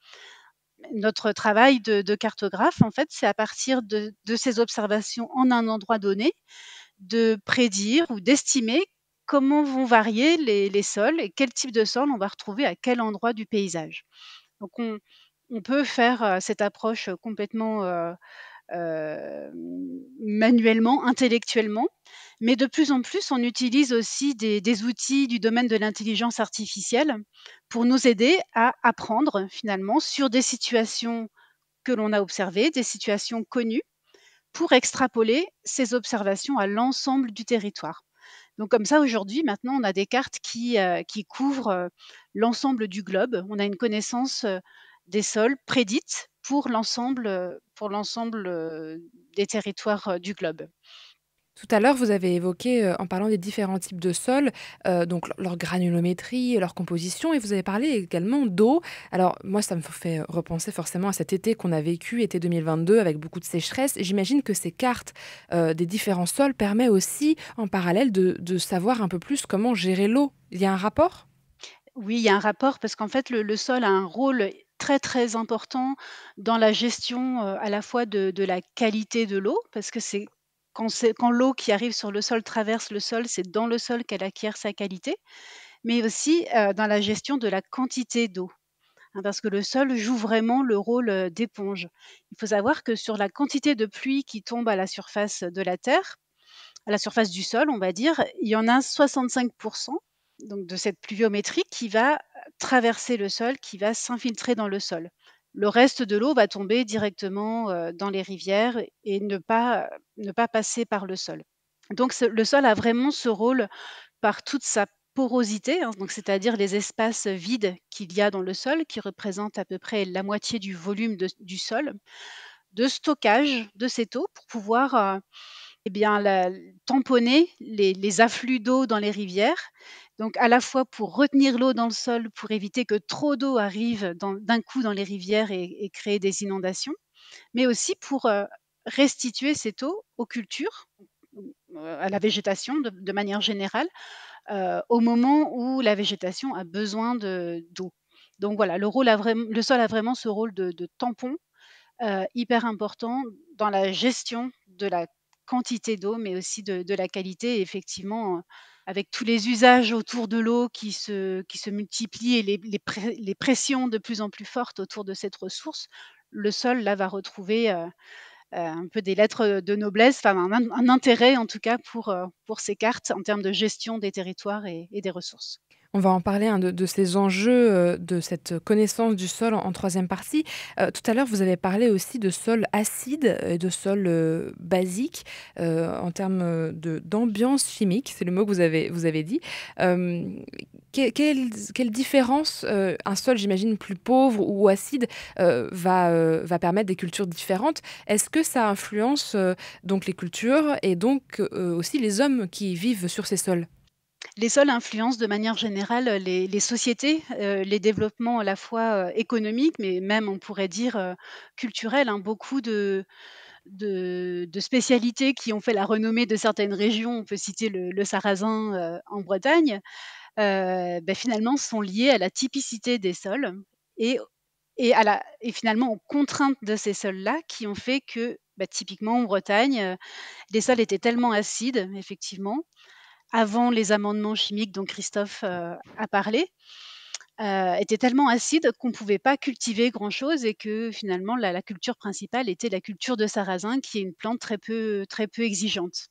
Notre travail de cartographe, en fait, c'est à partir de ces observations en un endroit donné, de prédire ou d'estimer comment vont varier les sols et quel type de sol on va retrouver à quel endroit du paysage. Donc on peut faire, cette approche, complètement, manuellement, intellectuellement, mais de plus en plus, on utilise aussi des outils du domaine de l'intelligence artificielle pour nous aider à apprendre finalement sur des situations que l'on a observées, des situations connues, pour extrapoler ces observations à l'ensemble du territoire. Donc comme ça, aujourd'hui, maintenant, on a des cartes qui couvrent, l'ensemble du globe. On a une connaissance, des sols prédite pour l'ensemble, des territoires, du globe. Tout à l'heure, vous avez évoqué, en parlant des différents types de sols, donc leur granulométrie, leur composition et vous avez parlé également d'eau. Alors moi, ça me fait repenser forcément à cet été qu'on a vécu, été 2022 avec beaucoup de sécheresse. J'imagine que ces cartes, des différents sols permet aussi en parallèle de savoir un peu plus comment gérer l'eau. Il y a un rapport? Oui, il y a un rapport parce qu'en fait, le sol a un rôle très, très important dans la gestion, à la fois de la qualité de l'eau, parce que c'est quand l'eau qui arrive sur le sol traverse le sol, c'est dans le sol qu'elle acquiert sa qualité, mais aussi, dans la gestion de la quantité d'eau, hein, parce que le sol joue vraiment le rôle, d'éponge. Il faut savoir que sur la quantité de pluie qui tombe à la surface de la terre, à la surface du sol, on va dire, il y en a 65 donc de cette pluviométrie qui va traverser le sol, qui va s'infiltrer dans le sol. Le reste de l'eau va tomber directement, dans les rivières et ne pas passer par le sol. Donc le sol a vraiment ce rôle par toute sa porosité, hein, donc c'est-à-dire les espaces vides qu'il y a dans le sol, qui représentent à peu près la moitié du volume du sol, de stockage de cette eau pour pouvoir eh bien, tamponner les afflux d'eau dans les rivières. Donc, à la fois pour retenir l'eau dans le sol, pour éviter que trop d'eau arrive d'un coup dans les rivières et créer des inondations, mais aussi pour restituer cette eau aux cultures, à la végétation de manière générale, au moment où la végétation a besoin d'eau. Donc voilà, le sol a vraiment ce rôle de tampon hyper important dans la gestion de la quantité d'eau, mais aussi de la qualité. Et effectivement, avec tous les usages autour de l'eau qui se multiplient et les pressions de plus en plus fortes autour de cette ressource, le sol, là, va retrouver un peu des lettres de noblesse, enfin un intérêt en tout cas pour ces cartes en termes de gestion des territoires et des ressources. On va en parler de ces enjeux, de cette connaissance du sol en troisième partie. Tout à l'heure, vous avez parlé aussi de sol acide et de sol basique en termes d'ambiance chimique. C'est le mot que vous avez dit. Quelle différence un sol, j'imagine, plus pauvre ou acide va permettre des cultures différentes? Est-ce que ça influence donc les cultures et donc aussi les hommes qui vivent sur ces sols? Les sols influencent de manière générale les sociétés, les développements à la fois économiques, mais même on pourrait dire culturels, hein. Beaucoup de spécialités qui ont fait la renommée de certaines régions, on peut citer le sarrasin en Bretagne, finalement sont liées à la typicité des sols et, et finalement aux contraintes de ces sols-là qui ont fait que typiquement en Bretagne, les sols étaient tellement acides, effectivement, avant les amendements chimiques dont Christophe a parlé, étaient tellement acides qu'on ne pouvait pas cultiver grand-chose et que finalement la culture principale était la culture de sarrasin qui est une plante très peu exigeante.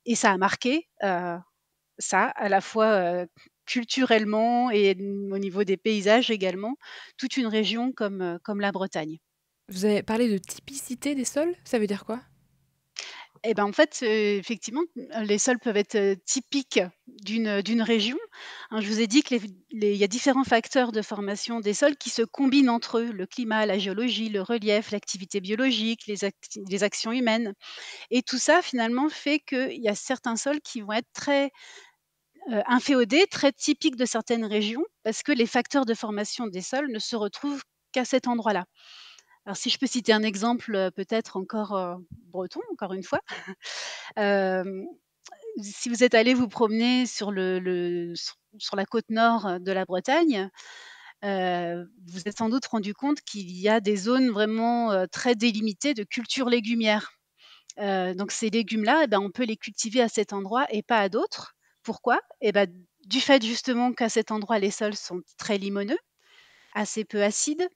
Et ça a marqué, ça à la fois, culturellement et au niveau des paysages également, toute une région comme la Bretagne. Vous avez parlé de typicité des sols, ça veut dire quoi? Et ben, en fait, effectivement, les sols peuvent être, typiques d'une région. Hein, je vous ai dit que il y a différents facteurs de formation des sols qui se combinent entre eux, le climat, la géologie, le relief, l'activité biologique, les actions humaines et tout ça finalement fait qu'il y a certains sols qui vont être très, inféodés, très typiques de certaines régions parce que les facteurs de formation des sols ne se retrouvent qu'à cet endroit-là. Alors si je peux citer un exemple, peut-être encore, breton, encore une fois. Hem, Si vous êtes allé vous promener sur la côte nord de la Bretagne, vous êtes sans doute rendu compte qu'il y a des zones vraiment, très délimitées de culture légumière. Donc ces légumes-là, on peut les cultiver à cet endroit et pas à d'autres. Pourquoi? Du fait justement qu'à cet endroit, les sols sont très limoneux, assez peu acides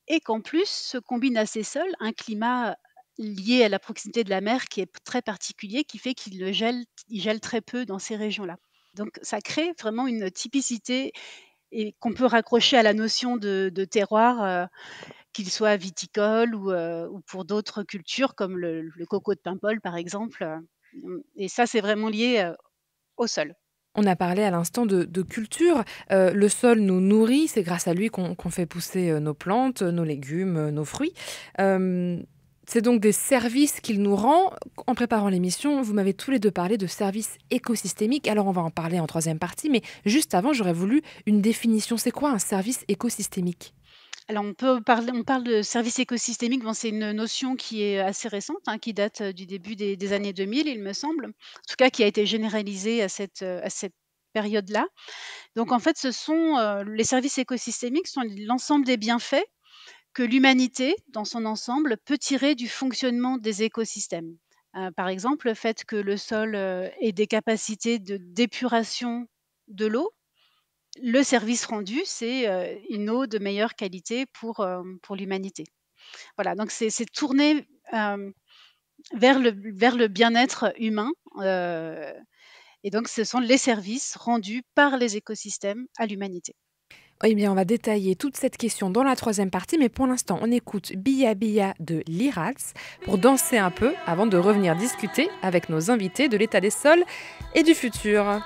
et qu'en plus se combine à ces sols un climat lié à la proximité de la mer qui est très particulier, qui fait il gèle très peu dans ces régions-là. Donc ça crée vraiment une typicité et qu'on peut raccrocher à la notion de terroir, qu'il soit viticole ou pour d'autres cultures comme le coco de Paimpol par exemple, et ça c'est vraiment lié, au sol. On a parlé à l'instant de culture. Le sol nous nourrit, c'est grâce à lui qu'on fait pousser nos plantes, nos légumes, nos fruits. C'est donc des services qu'il nous rend. En préparant l'émission, vous m'avez tous les deux parlé de services écosystémiques. Alors on va en parler en troisième partie, mais juste avant, j'aurais voulu une définition. C'est quoi un service écosystémique ? Alors on parle de service écosystémique, bon, c'est une notion qui est assez récente, hein, qui date, du début des années 2000, il me semble. En tout cas, qui a été généralisée à cette période-là. Donc en fait, les services écosystémiques sont l'ensemble des bienfaits que l'humanité, dans son ensemble, peut tirer du fonctionnement des écosystèmes. Par exemple, le fait que le sol, ait des capacités d'épuration de l'eau. Le service rendu, c'est, une eau de meilleure qualité pour l'humanité. Voilà, donc c'est tourné, vers le bien-être humain, et donc ce sont les services rendus par les écosystèmes à l'humanité. Eh bien, on va détailler toute cette question dans la troisième partie, mais pour l'instant, on écoute Bia Bia de Lirals pour danser un peu avant de revenir discuter avec nos invités de l'état des sols et du futur.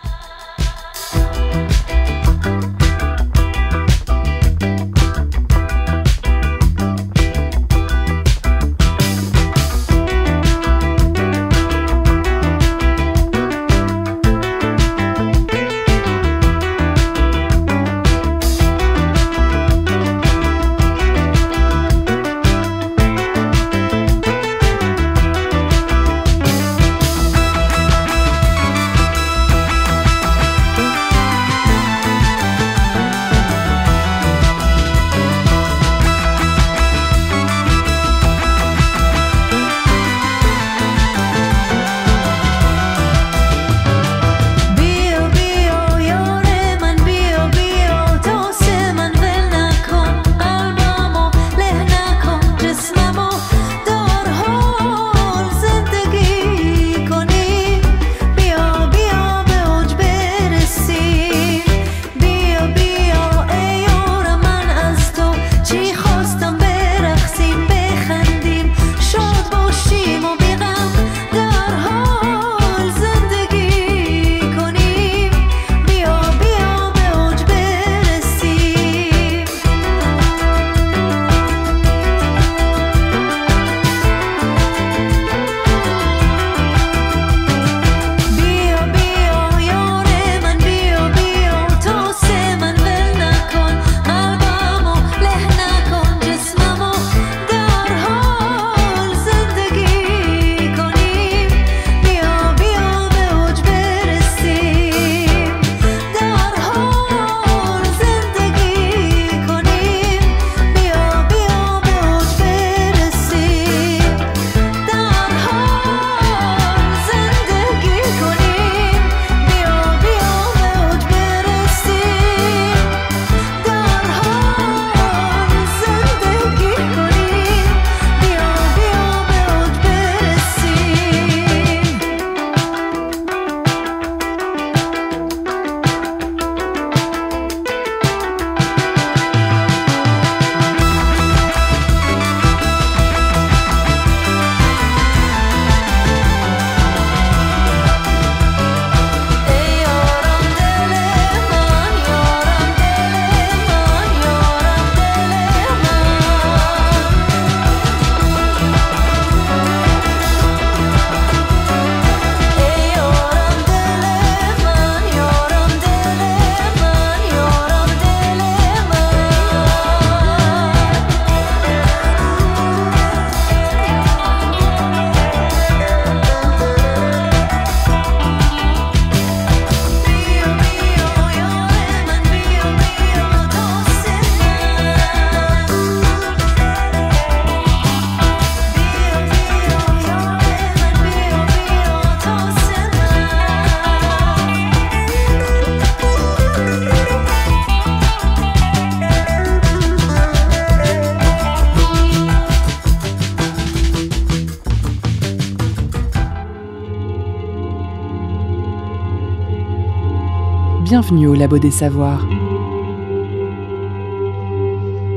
Bienvenue au Labo des Savoirs.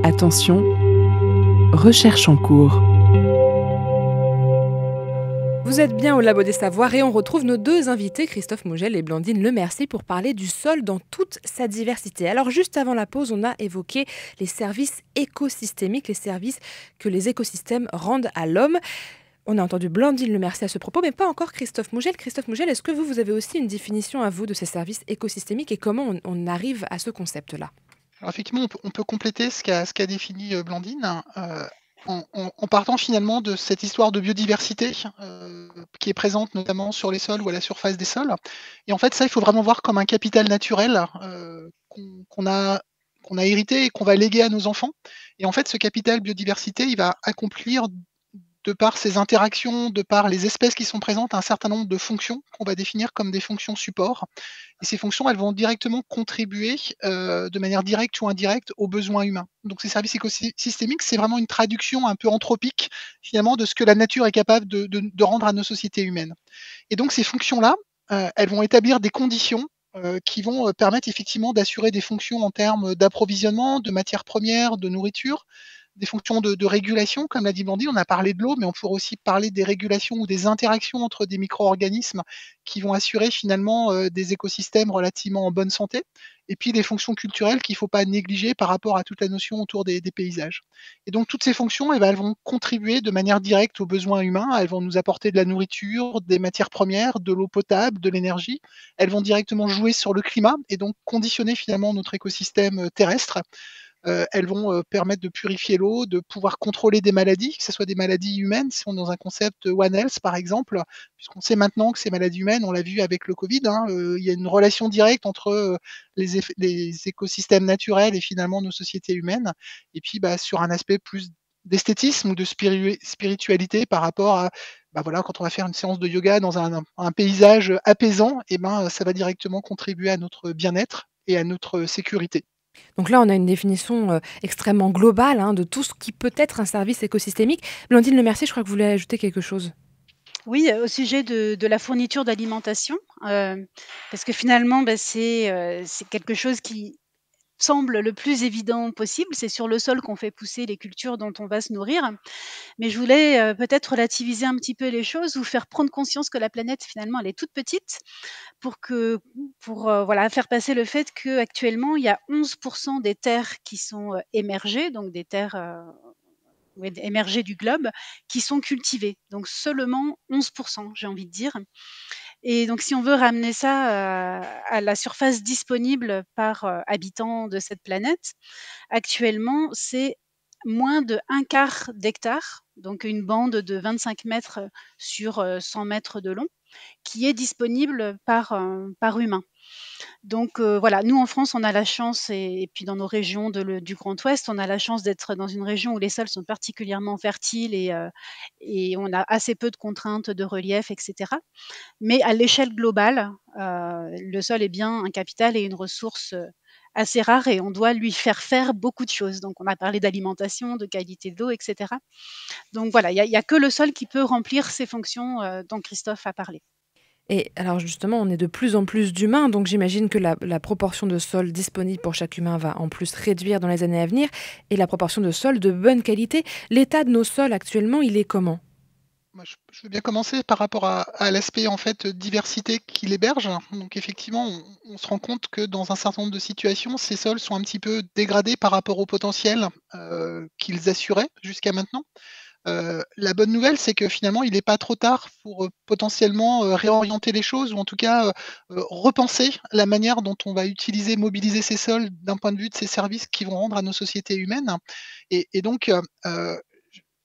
Attention, recherche en cours. Vous êtes bien au Labo des Savoirs et on retrouve nos deux invités, Christophe Mougel et Blandine Lemercier, pour parler du sol dans toute sa diversité. Alors juste avant la pause, on a évoqué les services écosystémiques, les services que les écosystèmes rendent à l'homme. On a entendu Blandine Lemercier à ce propos, mais pas encore Christophe Mougel. Christophe Mougel, est-ce que vous avez aussi une définition à vous de ces services écosystémiques et comment on arrive à ce concept-là ? Alors effectivement, on peut compléter ce qu'a défini Blandine en partant finalement de cette histoire de biodiversité qui est présente notamment sur les sols ou à la surface des sols. Et en fait, ça, il faut vraiment voir comme un capital naturel qu'on a hérité et qu'on va léguer à nos enfants. Et en fait, ce capital biodiversité, il va accomplir, de par ses interactions, de par les espèces qui sont présentes, un certain nombre de fonctions qu'on va définir comme des fonctions support. Et ces fonctions, elles vont directement contribuer de manière directe ou indirecte aux besoins humains. Donc ces services écosystémiques, c'est vraiment une traduction un peu anthropique finalement de ce que la nature est capable de rendre à nos sociétés humaines. Et donc ces fonctions-là, elles vont établir des conditions qui vont permettre effectivement d'assurer des fonctions en termes d'approvisionnement, de matières premières, de nourriture, des fonctions de régulation, comme l'a dit Blandine. On a parlé de l'eau, mais on pourrait aussi parler des régulations ou des interactions entre des micro-organismes qui vont assurer finalement des écosystèmes relativement en bonne santé. Et puis des fonctions culturelles qu'il ne faut pas négliger par rapport à toute la notion autour des paysages. Et donc toutes ces fonctions, elles vont contribuer de manière directe aux besoins humains. Elles vont nous apporter de la nourriture, des matières premières, de l'eau potable, de l'énergie. Elles vont directement jouer sur le climat et donc conditionner finalement notre écosystème terrestre. Elles vont permettre de purifier l'eau, de pouvoir contrôler des maladies, que ce soit des maladies humaines, si on est dans un concept One Health par exemple, puisqu'on sait maintenant que ces maladies humaines, on l'a vu avec le Covid, il y a une relation directe entre les écosystèmes naturels et finalement nos sociétés humaines. Et puis sur un aspect plus d'esthétisme ou de spiritualité par rapport à voilà, quand on va faire une séance de yoga dans un paysage apaisant, ça va directement contribuer à notre bien-être et à notre sécurité. Donc là, on a une définition extrêmement globale de tout ce qui peut être un service écosystémique. Blandine Lemercier, je crois que vous voulez ajouter quelque chose. Oui, au sujet de la fourniture d'alimentation, parce que finalement, c'est quelque chose qui semble le plus évident possible. C'est sur le sol qu'on fait pousser les cultures dont on va se nourrir. Mais je voulais peut-être relativiser un petit peu les choses, ou faire prendre conscience que la planète, finalement, elle est toute petite, pour faire passer le fait qu'actuellement, il y a 11% des terres qui sont émergées, donc des terres émergées du globe, qui sont cultivées. Donc seulement 11%, j'ai envie de dire. Et donc si on veut ramener ça à la surface disponible par habitant de cette planète, actuellement, c'est moins de 1/4 d'hectare, donc une bande de 25 mètres sur 100 mètres de long, qui est disponible par humain. Donc voilà, nous en France, on a la chance, et puis dans nos régions du Grand Ouest, on a la chance d'être dans une région où les sols sont particulièrement fertiles et on a assez peu de contraintes de relief, etc. Mais à l'échelle globale, le sol est bien un capital et une ressource assez rare, et on doit lui faire beaucoup de choses. Donc on a parlé d'alimentation, de qualité de l'eau, etc. Donc voilà, il y a que le sol qui peut remplir ces fonctions dont Christophe a parlé. Et alors justement, on est de plus en plus d'humains, donc j'imagine que la proportion de sol disponible pour chaque humain va en plus réduire dans les années à venir, et la proportion de sol de bonne qualité. L'état de nos sols actuellement, il est comment ? Moi, je veux bien commencer par rapport à l'aspect en fait diversité qu'il héberge. Donc effectivement, on se rend compte que dans un certain nombre de situations, ces sols sont un petit peu dégradés par rapport au potentiel qu'ils assuraient jusqu'à maintenant. La bonne nouvelle, c'est que finalement, il n'est pas trop tard pour potentiellement réorienter les choses, ou en tout cas repenser la manière dont on va utiliser, mobiliser ces sols d'un point de vue de ces services qui vont rendre à nos sociétés humaines. Et donc,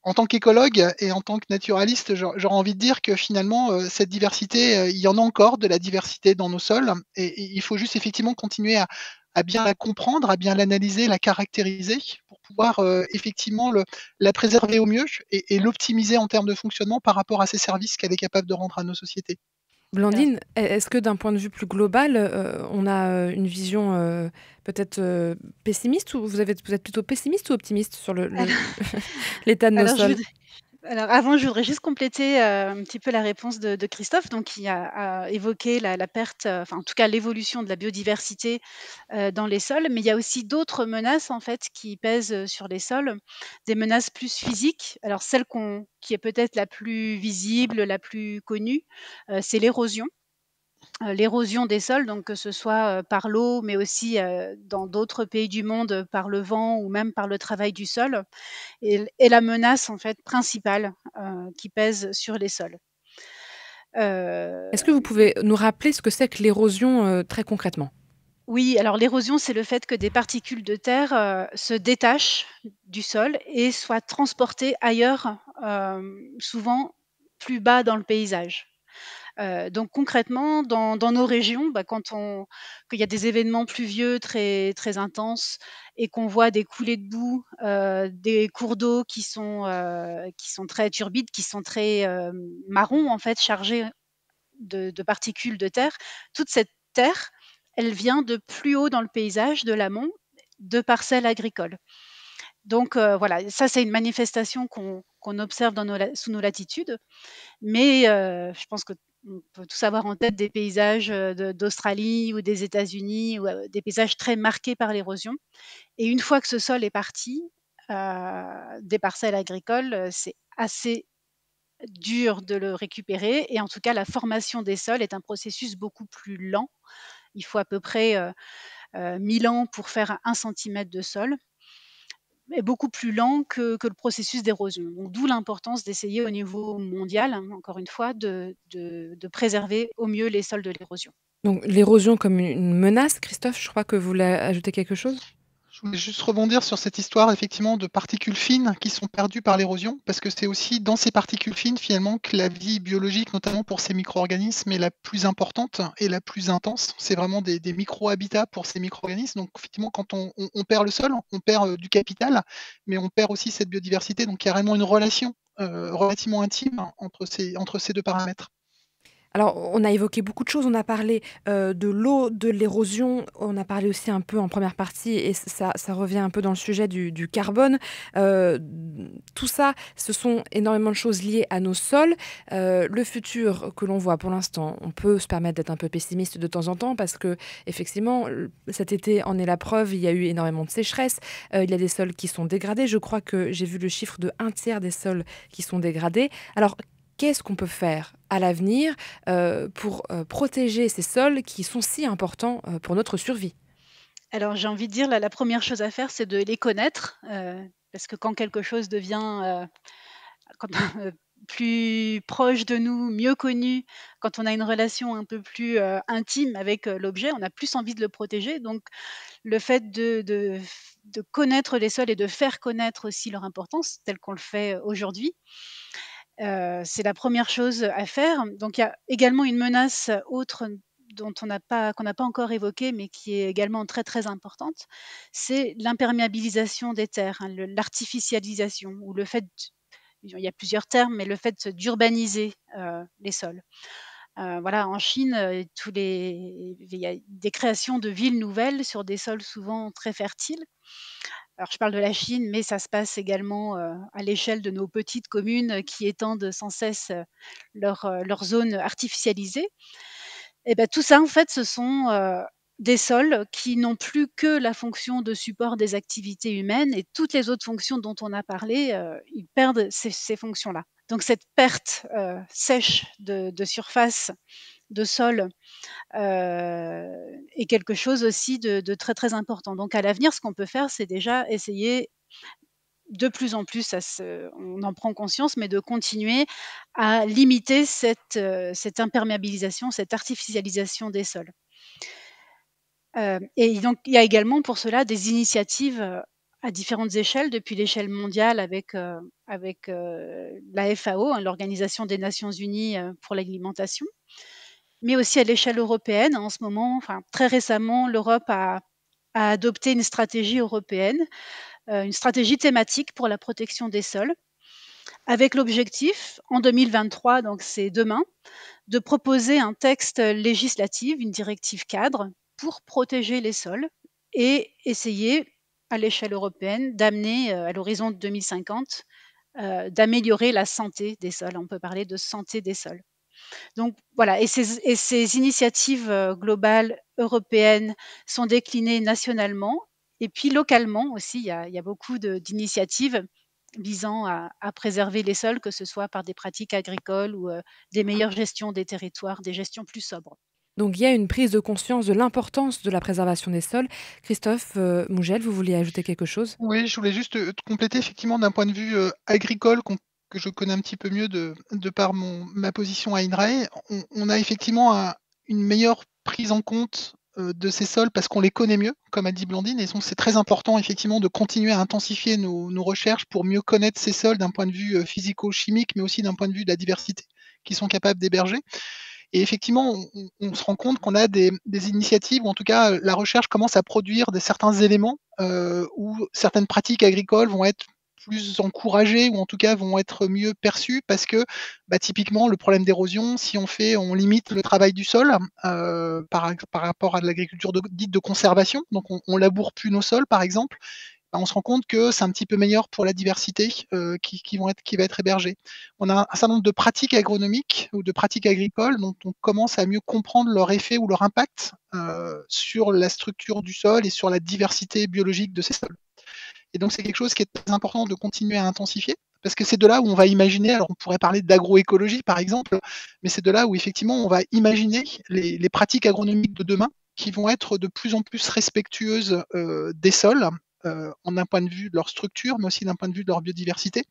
en tant qu'écologue et en tant que naturaliste, j'aurais envie de dire que finalement, cette diversité, il y en a encore de la diversité dans nos sols, et il faut juste effectivement continuer à bien la comprendre, à bien l'analyser, la caractériser pour pouvoir effectivement la préserver au mieux et l'optimiser en termes de fonctionnement par rapport à ces services qu'elle est capable de rendre à nos sociétés. Blandine, est-ce que d'un point de vue plus global, on a une vision peut-être pessimiste, ou vous êtes plutôt pessimiste ou optimiste sur l'état de nos sols ? Alors avant, je voudrais juste compléter, un petit peu la réponse de Christophe, donc qui a évoqué la perte, enfin en tout cas l'évolution de la biodiversité, dans les sols. Mais il y a aussi d'autres menaces en fait qui pèsent, sur les sols, des menaces plus physiques. Alors celle qui est peut-être la plus visible, la plus connue, c'est l'érosion. L'érosion des sols, donc que ce soit, par l'eau, mais aussi, dans d'autres pays du monde, par le vent ou même par le travail du sol est la menace en fait principale, qui pèse sur les sols. Est-ce que vous Hem, pouvez nous rappeler ce que c'est que l'érosion, très concrètement? oui, alors l'érosion, c'est le fait que des particules de terre, se détachent du sol et soient transportées ailleurs, souvent plus bas dans le paysage. Donc concrètement, dans nos régions, bah, qu'il y a des événements pluvieux très très intenses et qu'on voit des coulées de boue, des cours d'eau qui sont très turbides, qui sont très, marrons en fait, chargés de particules de terre. Toute cette terre, elle vient de plus haut dans le paysage, de l'amont, de parcelles agricoles. Donc voilà, ça c'est une manifestation qu'on observe sous nos latitudes. Mais je pense qu'on peut tous avoir en tête des paysages, d'Australie ou des États-Unis ou des paysages très marqués par l'érosion et une fois que ce sol est parti, des parcelles agricoles, c'est assez dur de le récupérer et en tout cas la formation des sols est un processus beaucoup plus lent. Il faut à peu près, 1000 ans pour faire 1 centimètre de sol est beaucoup plus lent que le processus d'érosion. Donc d'où l'importance d'essayer au niveau mondial, hein, encore une fois, de préserver au mieux les sols de l'érosion. Donc l'érosion comme une menace, Christophe, je crois que vous voulez ajouter quelque chose? Je voulais juste rebondir sur cette histoire effectivement de particules fines qui sont perdues par l'érosion, parce que c'est aussi dans ces particules fines finalement que la vie biologique, notamment pour ces micro-organismes, est la plus importante et la plus intense. C'est vraiment des micro-habitats pour ces micro-organismes. Donc effectivement, quand on perd le sol, on perd du capital, mais on perd aussi cette biodiversité. Donc il y a vraiment une relation relativement intime entre ces deux paramètres. Alors, on a évoqué beaucoup de choses. On a parlé, de l'eau, de l'érosion. On a parlé aussi un peu en première partie et ça revient un peu dans le sujet du carbone. Tout ça, ce sont énormément de choses liées à nos sols. Le futur que l'on voit pour l'instant, on peut se permettre d'être un peu pessimiste de temps en temps parce qu'effectivement, cet été en est la preuve. Il y a eu énormément de sécheresse. Il y a des sols qui sont dégradés. Je crois que j'ai vu le chiffre de 1/3 des sols qui sont dégradés. Alors, qu'est-ce qu'on peut faire à l'avenir pour protéger ces sols qui sont si importants pour notre survie? Alors j'ai envie de dire la 1re chose à faire, c'est de les connaître, parce que quand quelque chose devient, quand plus proche de nous, mieux connu, quand on a une relation un peu plus, intime avec, l'objet, on a plus envie de le protéger. Donc le fait de connaître les sols et de faire connaître aussi leur importance, tel qu'on le fait aujourd'hui, c'est la 1re chose à faire. Donc il y a également une menace autre dont qu'on n'a pas encore évoquée, mais qui est également très, très importante, c'est l'imperméabilisation des terres, hein, l'artificialisation ou le fait il y a plusieurs termes, mais le fait d'urbaniser, les sols. Voilà, en Chine, il y a des créations de villes nouvelles sur des sols souvent très fertiles. Alors je parle de la Chine, mais ça se passe également, à l'échelle de nos petites communes, qui étendent sans cesse, leurs zones artificialisées. Et bah, tout ça, en fait, ce sont, des sols qui n'ont plus que la fonction de support des activités humaines et toutes les autres fonctions dont on a parlé, ils perdent ces fonctions-là. Donc cette perte, sèche de surface de sol, est quelque chose aussi de très, très important. Donc à l'avenir, ce qu'on peut faire, c'est déjà essayer de plus en plus, on en prend conscience, mais de continuer à limiter cette imperméabilisation, cette artificialisation des sols. Et donc il y a également pour cela des initiatives, à différentes échelles, depuis l'échelle mondiale avec la FAO, hein, l'Organisation des Nations Unies, pour l'alimentation, mais aussi à l'échelle européenne. En ce moment, enfin très récemment, l'Europe a adopté une stratégie européenne, une stratégie thématique pour la protection des sols, avec l'objectif, en 2023, donc c'est demain, de proposer un texte législatif, une directive cadre pour protéger les sols et essayer, à l'échelle européenne, d'amener, à l'horizon de 2050, d'améliorer la santé des sols. On peut parler de santé des sols. Donc voilà, et ces initiatives, globales européennes sont déclinées nationalement et puis localement aussi. Il y a beaucoup d'initiatives visant à préserver les sols, que ce soit par des pratiques agricoles ou, des meilleures gestions des territoires, des gestions plus sobres. Donc il y a une prise de conscience de l'importance de la préservation des sols. Christophe Mougel, vous vouliez ajouter quelque chose? Oui, je voulais juste, compléter effectivement d'un point de vue, agricole que je connais un petit peu mieux de par ma position à INRAE. On a effectivement une meilleure prise en compte, de ces sols parce qu'on les connaît mieux, comme a dit Blandine, et donc c'est très important effectivement de continuer à intensifier nos recherches pour mieux connaître ces sols d'un point de vue, physico-chimique, mais aussi d'un point de vue de la diversité qu'ils sont capables d'héberger. Et effectivement, on se rend compte qu'on a des initiatives, ou en tout cas, la recherche commence à produire certains éléments où certaines pratiques agricoles vont être plus encouragées, ou en tout cas vont être mieux perçues parce que typiquement le problème d'érosion, si on limite le travail du sol par rapport à de l'agriculture dite de conservation, donc on laboure plus nos sols par exemple, on se rend compte que c'est un petit peu meilleur pour la diversité qui va être hébergée. On a un certain nombre de pratiques agronomiques ou de pratiques agricoles dont on commence à mieux comprendre leur effet ou leur impact sur la structure du sol et sur la diversité biologique de ces sols. Et donc c'est quelque chose qui est très important de continuer à intensifier, parce que c'est de là où on va imaginer, alors on pourrait parler d'agroécologie par exemple, mais c'est de là où effectivement on va imaginer les pratiques agronomiques de demain qui vont être de plus en plus respectueuses des sols, d'un point de vue de leur structure, mais aussi d'un point de vue de leur biodiversité.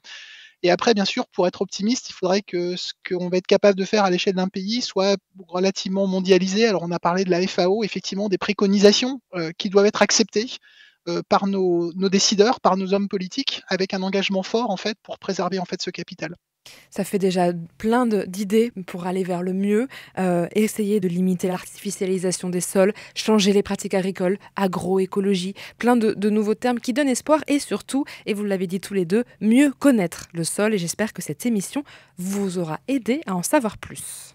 Et après, bien sûr, pour être optimiste, il faudrait que ce qu'on va être capable de faire à l'échelle d'un pays soit relativement mondialisé. Alors, on a parlé de la FAO, effectivement, des préconisations qui doivent être acceptées par nos décideurs, par nos hommes politiques, avec un engagement fort, en fait, pour préserver, en fait, ce capital. Ça fait déjà plein d'idées pour aller vers le mieux, essayer de limiter l'artificialisation des sols, changer les pratiques agricoles, agroécologie, plein de nouveaux termes qui donnent espoir et surtout, et vous l'avez dit tous les deux, mieux connaître le sol. Et j'espère que cette émission vous aura aidé à en savoir plus.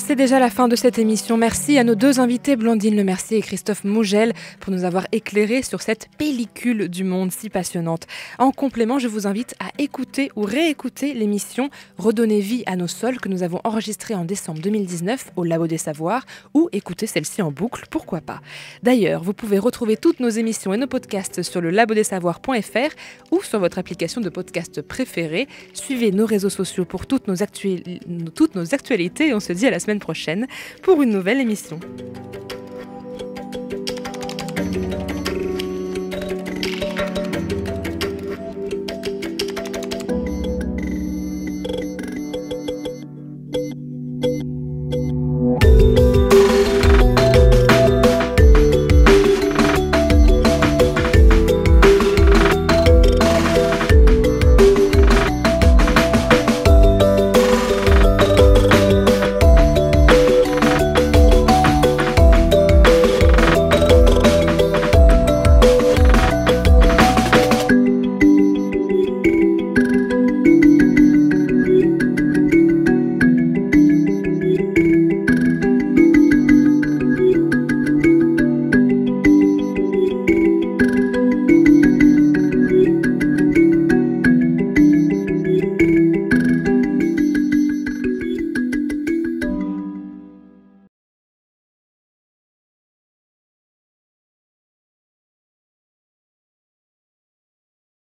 C'est déjà la fin de cette émission. Merci à nos deux invités, Blandine Lemercier et Christophe Mougel, pour nous avoir éclairés sur cette pellicule du monde si passionnante. En complément, je vous invite à écouter ou réécouter l'émission Redonner vie à nos sols que nous avons enregistrée en décembre 2019 au Labo des Savoirs, ou écouter celle-ci en boucle, pourquoi pas. D'ailleurs, vous pouvez retrouver toutes nos émissions et nos podcasts sur le labodessavoirs.fr ou sur votre application de podcast préférée. Suivez nos réseaux sociaux pour toutes nos actualités et on se dit à la semaine prochaine pour une nouvelle émission.